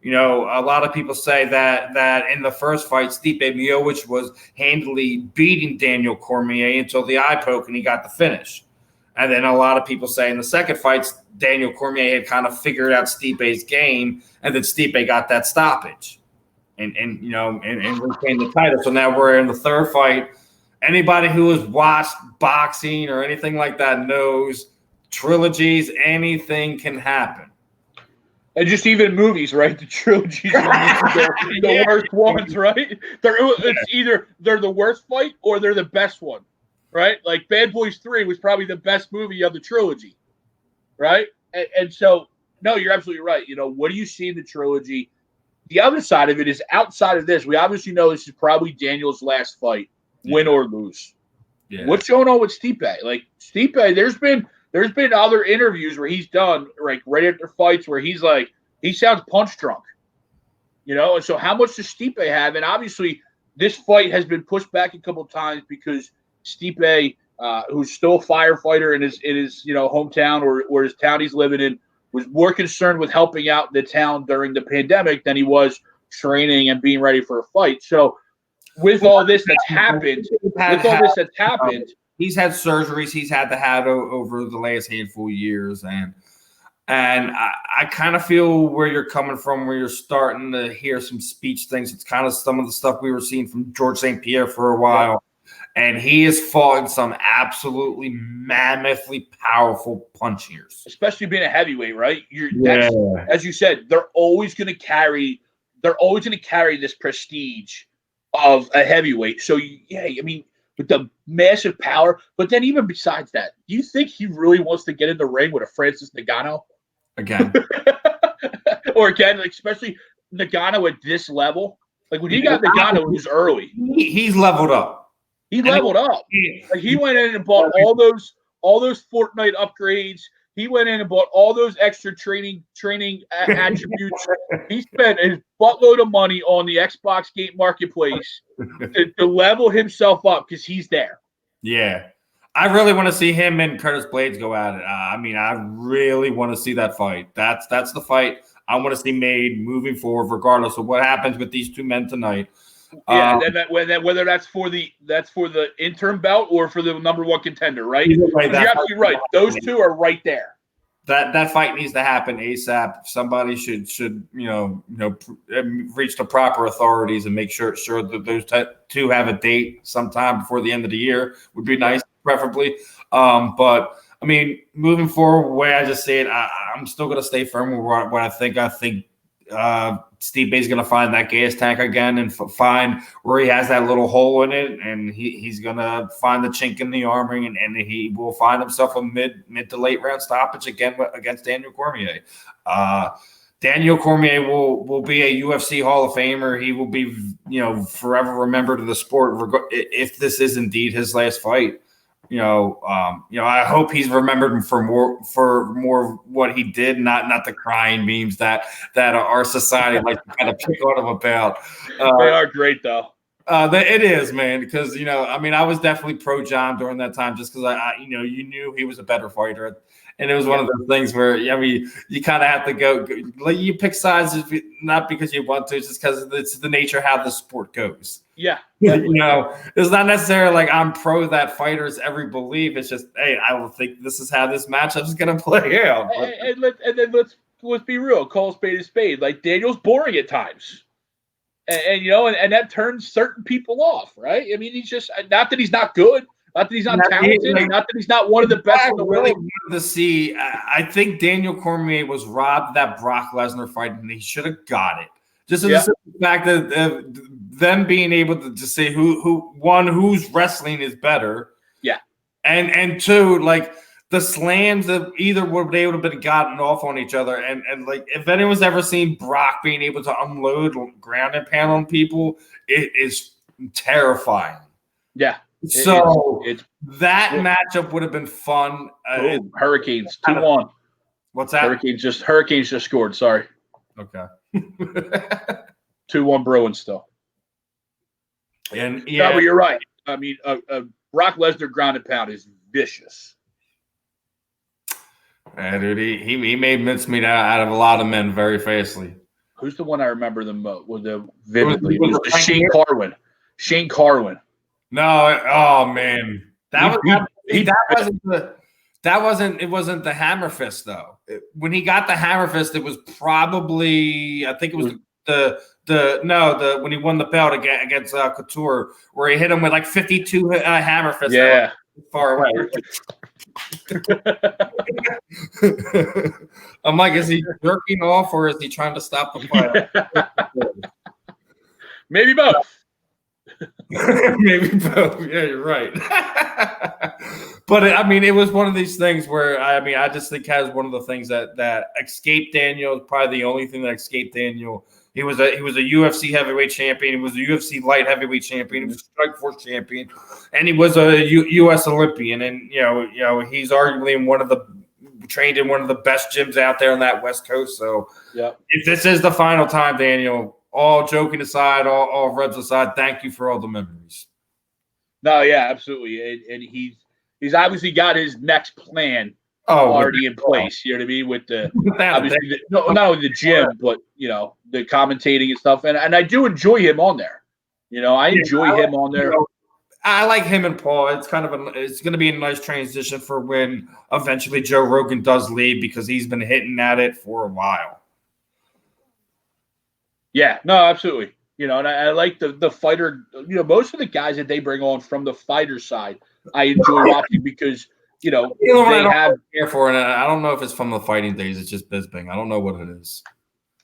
A lot of people say that in the first fight, Stipe Miocic was handily beating Daniel Cormier until the eye poke and he got the finish. And then a lot of people say in the second fight, Daniel Cormier had kind of figured out Stipe's game, and then Stipe got that stoppage and retained the title. So now we're in the third fight. Anybody who has watched boxing or anything like that knows trilogies, anything can happen. And just even movies, right? The trilogies are the worst ones, right? It's either they're the worst fight or they're the best one, right? Like Bad Boys 3 was probably the best movie of the trilogy, right? And so, no, you're absolutely right. What do you see in the trilogy? The other side of it is outside of this. We obviously know this is probably Daniel's last fight, win or lose. Yeah. What's going on with Stipe? Like Stipe, there's been other interviews where he's done right after fights where he sounds punch drunk, and so how much does Stipe have? And obviously this fight has been pushed back a couple of times because Stipe, who's still a firefighter in his hometown or his town he's living in, was more concerned with helping out the town during the pandemic than he was training and being ready for a fight. So with all this that's happened, he's had surgeries he's had to have over the last handful of years, and I kind of feel where you're coming from, where you're starting to hear some speech things. It's kind of some of the stuff we were seeing from George St. Pierre for a while, and he has fought in some absolutely mammothly powerful punchers, especially being a heavyweight, right? As you said, they're always going to carry this prestige of a heavyweight. So with the massive power, but then even besides that, do you think he really wants to get in the ring with a Francis Ngannou again? Or again, especially Ngannou at this level? Like when he got Ngannou, it was early. He's leveled up. He leveled up. Like he went in and bought all those Fortnite upgrades. He went in and bought all those extra training attributes. He spent his buttload of money on the Xbox Game Marketplace to level himself up because he's there. Yeah. I really want to see him and Curtis Blades go at it. I really want to see that fight. That's the fight I want to see made moving forward, regardless of what happens with these two men tonight. Yeah, whether that's for the interim belt or for the number one contender, right? You're absolutely right. Those two are right there. That fight needs to happen ASAP. Somebody should reach the proper authorities and make sure that those two have a date sometime before the end of the year. Would be nice, preferably. But moving forward, the way I just say it, I'm still going to stay firm with what I think. I think Stipe's going to find that gas tank again and find where he has that little hole in it, and he's going to find the chink in the armor, and he will find himself a mid to late round stoppage again against Daniel Cormier. Daniel Cormier will be a UFC Hall of Famer. He will be, forever remembered in the sport if this is indeed his last fight. I hope he's remembered for more what he did, not the crying memes that our society likes to kind of pick on him about. They are great though. It is, man, because I was definitely pro John during that time, just because you knew he was a better fighter, and it was one of those things where you kind of have to go. You pick sides not because you want to, it's just because it's the nature of how the sport goes. Yeah. It's not necessarily like I'm pro that fighters every believe. It's just, hey, I don't think this is how this matchup is going to play out. And then let's be real. Call a spade. Like, Daniel's boring at times. And that turns certain people off, right? I mean, he's just, not that he's not good, not that he's not talented, not that he's not one of the best in the world. Really wanted to see, I think Daniel Cormier was robbed that Brock Lesnar fight, and he should have got it. Just the fact that them being able to just say whose wrestling is better, and two, like the slams that either would able to have been gotten off on each other, and like if anyone's ever seen Brock being able to unload ground and pound on people, it is terrifying. Yeah. So that matchup would have been fun. Hurricanes 2-1. What's that? Hurricanes just scored. Sorry. Okay. 2-1 Bruins still. And but you're right. I mean, Brock Lesnar ground and pound is vicious. Yeah, dude, he made mincemeat out of a lot of men very fastly. Who's the one I remember vividly? It was Shane Carwin. Shane Carwin. No, oh man, it wasn't the hammer fist though. When he got the hammer fist, it was probably, I think it was when he won the belt against Couture, where he hit him with like 52 hammer fists. Yeah, far away. I'm like, is he jerking off or is he trying to stop the fight? Maybe both. Maybe both. Yeah, you're right. But it was one of these things where I just think has one of the things that escaped Daniel. Probably the only thing that escaped Daniel. He was a UFC heavyweight champion. He was a UFC light heavyweight champion. He was a Strikeforce champion, and he was a U.S. Olympian. And he's arguably trained in one of the best gyms out there on that West Coast. So, if this is the final time, Daniel, all joking aside, all rubs aside, thank you for all the memories. No, yeah, absolutely, and he's obviously got his next plan already in place. You know what I mean? With not only the gym, but the commentating and stuff. And I do enjoy him on there. I enjoy him on there. I like him and Paul. It's it's going to be a nice transition for when eventually Joe Rogan does leave, because he's been hitting at it for a while. Yeah, no, absolutely. And I like the fighter. Most of the guys that they bring on from the fighter side, I enjoy watching because they have care for it. I don't know if it's from the fighting days. It's just Bisping. I don't know what it is.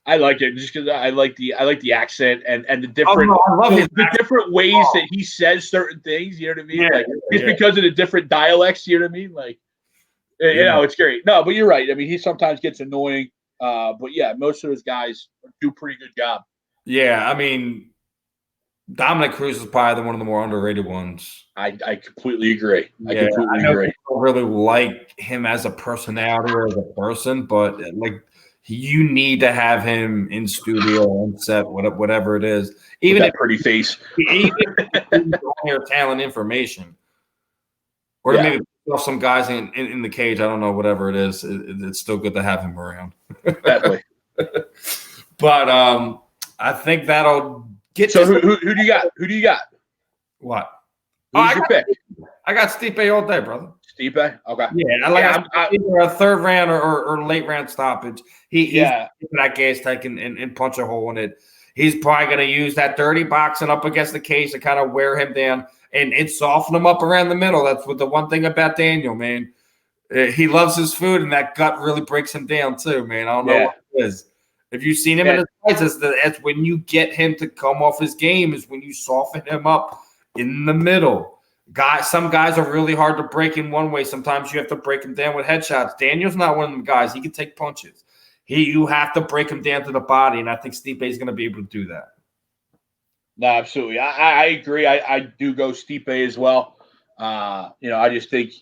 I like it just because I like the accent and the different the different ways that he says certain things. You know what I mean? Yeah, it's because of the different dialects. You know what I mean? Like, it's great. No, but you're right. I mean, he sometimes gets annoying. But yeah, most of those guys do a pretty good job. Yeah, I mean, Dominic Cruz is probably one of the more underrated ones. I completely agree. I completely agree. People really like him as a personality or as a person, but like, you need to have him in studio on set, whatever it is. Even that pretty face, even your talent information, or to maybe some guys in the cage. I don't know, whatever it is. It's still good to have him around. Definitely. But I think that'll get. So who do you got? Who do you got? What? Who's your pick? I got Stipe all day, brother. Stipe? Okay. Yeah, I like either a third round or late round stoppage. He's that gas tank and punch a hole in it. He's probably going to use that dirty boxing up against the cage to kind of wear him down and soften him up around the middle. That's what the one thing about Daniel, man. He loves his food, and that gut really breaks him down too, man. I don't know what it is. If you've seen him in his fights, that's when you get him to come off his game, is when you soften him up in the middle. Some guys are really hard to break in one way. Sometimes you have to break him down with headshots. Daniel's not one of them guys. He can take punches. You have to break him down to the body, and I think Stipe is going to be able to do that. No, absolutely. I agree. I do go Stipe as well. I just think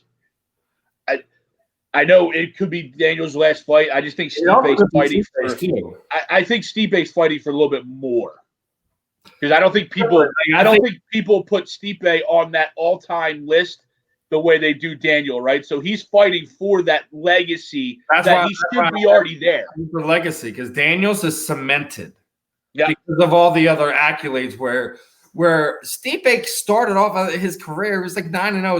I know it could be Daniel's last fight. I just think Stipe's fighting for. I think Stipe's fighting for a little bit more, because I don't think people put Stipe on that all-time list the way they do Daniel, right? So he's fighting for that legacy that he should be already there. The legacy, because Daniel's is cemented. Yeah. Because of all the other accolades where Stipe started off his career, it was like 9-0.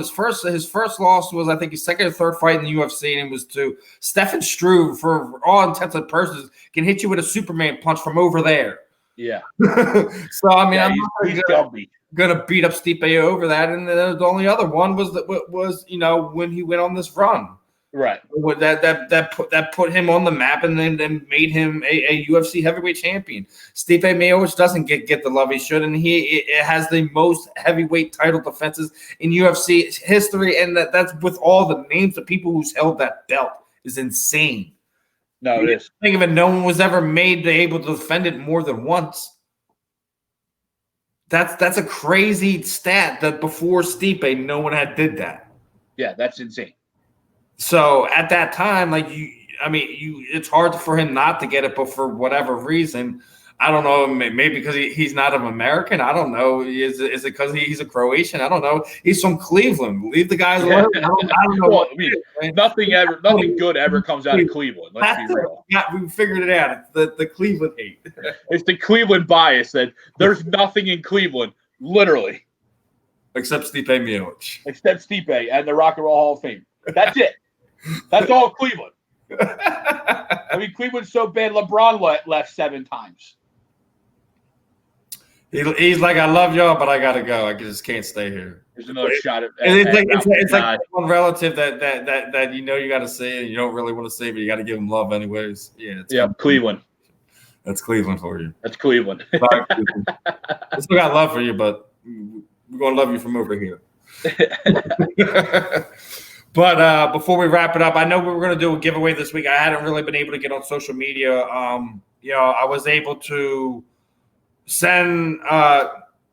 His first loss was, I think, his second or third fight in the UFC, and it was to Stefan Struve. For all intents and purposes, can hit you with a Superman punch from over there. Yeah. So I mean, he's gonna beat up Stipe over that, and the only other one was when he went on this run. Right. That put him on the map, and then made him a UFC heavyweight champion. Stipe Miocic doesn't get the love he should, and he has the most heavyweight title defenses in UFC history, and that's with all the names of people who's held that belt is insane. No, it is. Think of it, no one was ever made able to defend it more than once. That's a crazy stat that before Stipe, no one did that. Yeah, that's insane. So at that time, it's hard for him not to get it, but for whatever reason, I don't know, maybe because he's not an American. I don't know. Is it because he's a Croatian? I don't know. He's from Cleveland. Leave the guys alone. I don't know. Well, nothing good ever comes out of Cleveland. Let's be real. Yeah, we figured it out. It's the Cleveland hate. It's the Cleveland bias that there's nothing in Cleveland, literally. Except Stipe Miocic. Except Stipe and the Rock and Roll Hall of Fame. That's it. That's all Cleveland. I mean, Cleveland's so bad, LeBron left 7 times. He's like, I love y'all, but I gotta go. I just can't stay here. There's another shot at it's like one relative that you got to say, and you don't really want to say, but you got to give him love anyways. Yeah, Cleveland. That's Cleveland for you. That's Cleveland. I still got love for you, but we're gonna love you from over here. But before we wrap it up, I know we were going to do a giveaway this week. I hadn't really been able to get on social media. I was able to send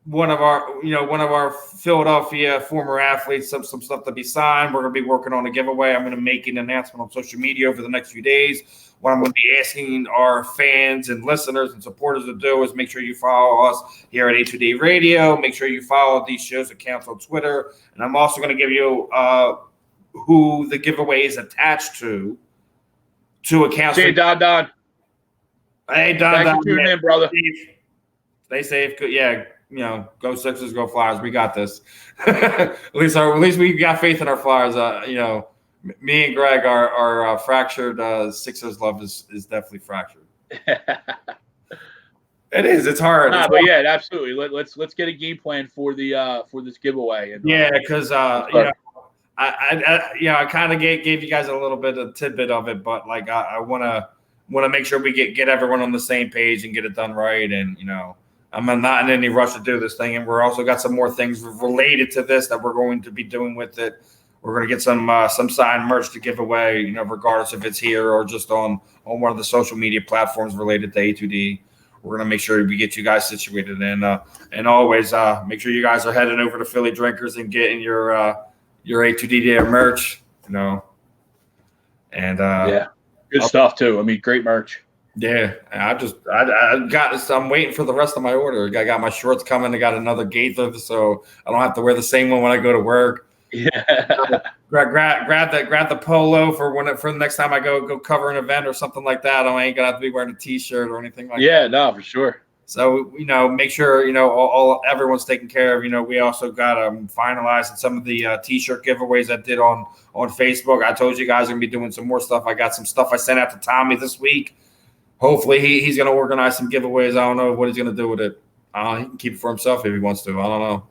one of our Philadelphia former athletes some stuff to be signed. We're going to be working on a giveaway. I'm going to make an announcement on social media over the next few days. What I'm going to be asking our fans and listeners and supporters to do is make sure you follow us here at A2D Radio. Make sure you follow these shows' accounts on Twitter. And I'm also going to give you who the giveaway is attached to accounts. Hey, Don. Hey, Don. Thanks for tuning in, brother. Stay safe. Yeah, go Sixers, go Flyers. We got this. at least we got faith in our Flyers. Me and Greg, our fractured Sixers love is definitely fractured. It is. It's hard. But yeah, absolutely. Let's get a game plan for this giveaway. Because I kind of gave you guys a little bit of tidbit of it, but like I want to make sure we get everyone on the same page and get it done right. And I'm not in any rush to do this thing, and we're also got some more things related to this that we're going to be doing with it. We're going to get some signed merch to give away, regardless if it's here or just on one of the social media platforms related to A2D. We're going to make sure we get you guys situated, and always make sure you guys are heading over to Philly Drinkers and getting your A2D Day merch, and good stuff too. I mean, great merch. Yeah, I'm waiting for the rest of my order. I got my shorts coming. I got another Gaither, so I don't have to wear the same one when I go to work. Yeah, grab the polo for the next time I go cover an event or something like that. I ain't gonna have to be wearing a t-shirt or anything like that. Yeah, no, for sure. So, make sure, everyone's taken care of. We also got finalized some of the T-shirt giveaways I did on Facebook. I told you guys I'm going to be doing some more stuff. I got some stuff I sent out to Tommy this week. Hopefully he's going to organize some giveaways. I don't know what he's going to do with it. He can keep it for himself if he wants to. I don't know.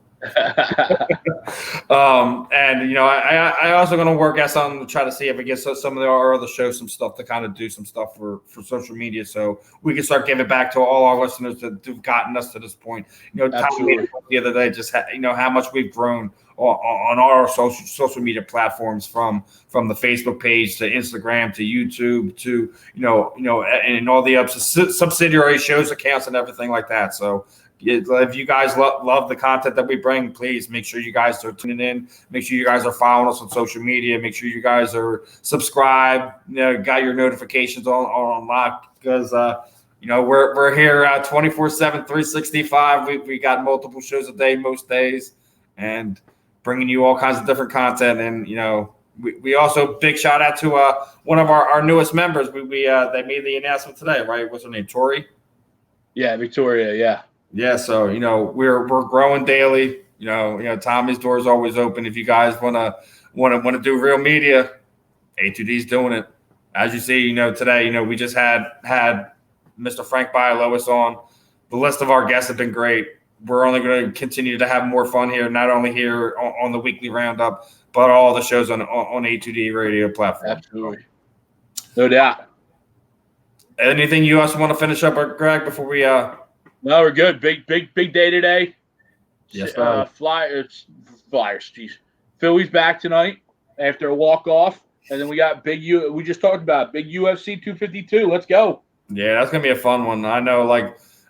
And I also going to work at something to try to see if we get some of our other shows some stuff to kind of do some stuff for social media, so we can start giving back to all our listeners that have gotten us to this point. Tom the other day just how much we've grown on our social media platforms, from the Facebook page to Instagram to YouTube to and all the subsidiary shows accounts and everything like that. So if you guys love the content that we bring, please make sure you guys are tuning in. Make sure you guys are following us on social media. Make sure you guys are subscribed. Got your notifications on lock, because we're here 24/7, 365. We got multiple shows a day most days, and bringing you all kinds of different content. And we also big shout out to one of our newest members. They made the announcement today, right? What's her name? Tori? Yeah, Victoria. Yeah. Yeah, so we're growing daily. Tommy's door is always open. If you guys want to do real media, A2D's doing it. As you see, today, we just had Mr. Frank Bialowas on. The list of our guests have been great. We're only going to continue to have more fun here, not only here on the weekly roundup, but all the shows on A2D radio platform. Absolutely, no doubt. Anything you also want to finish up, Greg, before we? No, we're good. Big day today. Yes, Flyers. Jeez, Philly's back tonight after a walk off, and then we got we just talked about big UFC 252. Let's go. Yeah, that's gonna be a fun one. I know,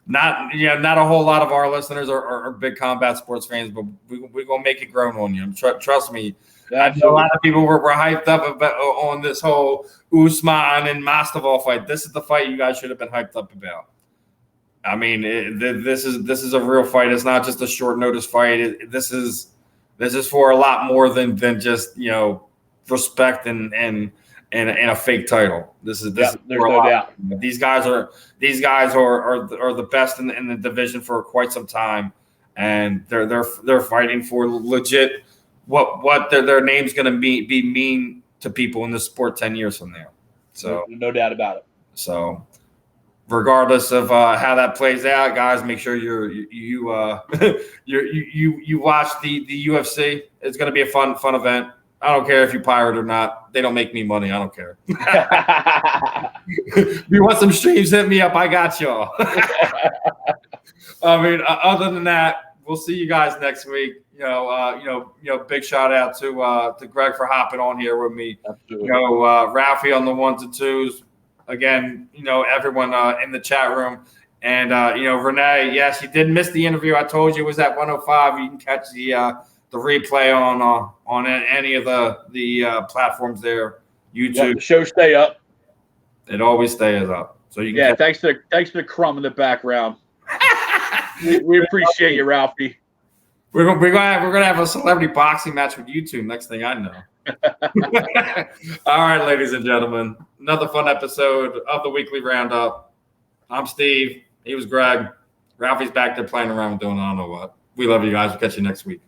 not a whole lot of our listeners are big combat sports fans, but we're gonna make it grown on you. Trust me. I know a lot of people were hyped up on this whole Usman and Masvidal fight. This is the fight you guys should have been hyped up about. I mean, this is a real fight. It's not just a short notice fight. This is for a lot more than just respect and a fake title. This is there's no doubt. These guys are the best in the division for quite some time, and they're fighting for legit what their name's going to be mean to people in this sport 10 years from now. So no doubt about it. So regardless of how that plays out, guys, make sure you watch the UFC. It's going to be a fun event. I don't care if you pirate or not. They don't make me money. I don't care. If you want some streams, hit me up. I got y'all. I mean, other than that, we'll see you guys next week. Big shout out to Greg for hopping on here with me. Absolutely. Ralphie on the ones and twos. Again, everyone in the chat room. And, Renee, yes, you did miss the interview. I told you it was at 105. You can catch the replay on any of the platforms there. YouTube. Yep, the show stay up. It always stays up. So you can thanks to the crumb in the background. we appreciate you, Ralphie. We're gonna have a celebrity boxing match with YouTube. Next thing I know. All right, ladies and gentlemen, another fun episode of the weekly roundup. I'm Steve. He was Greg. Ralphie's back there playing around doing I don't know what. We love you guys. We'll catch you next week.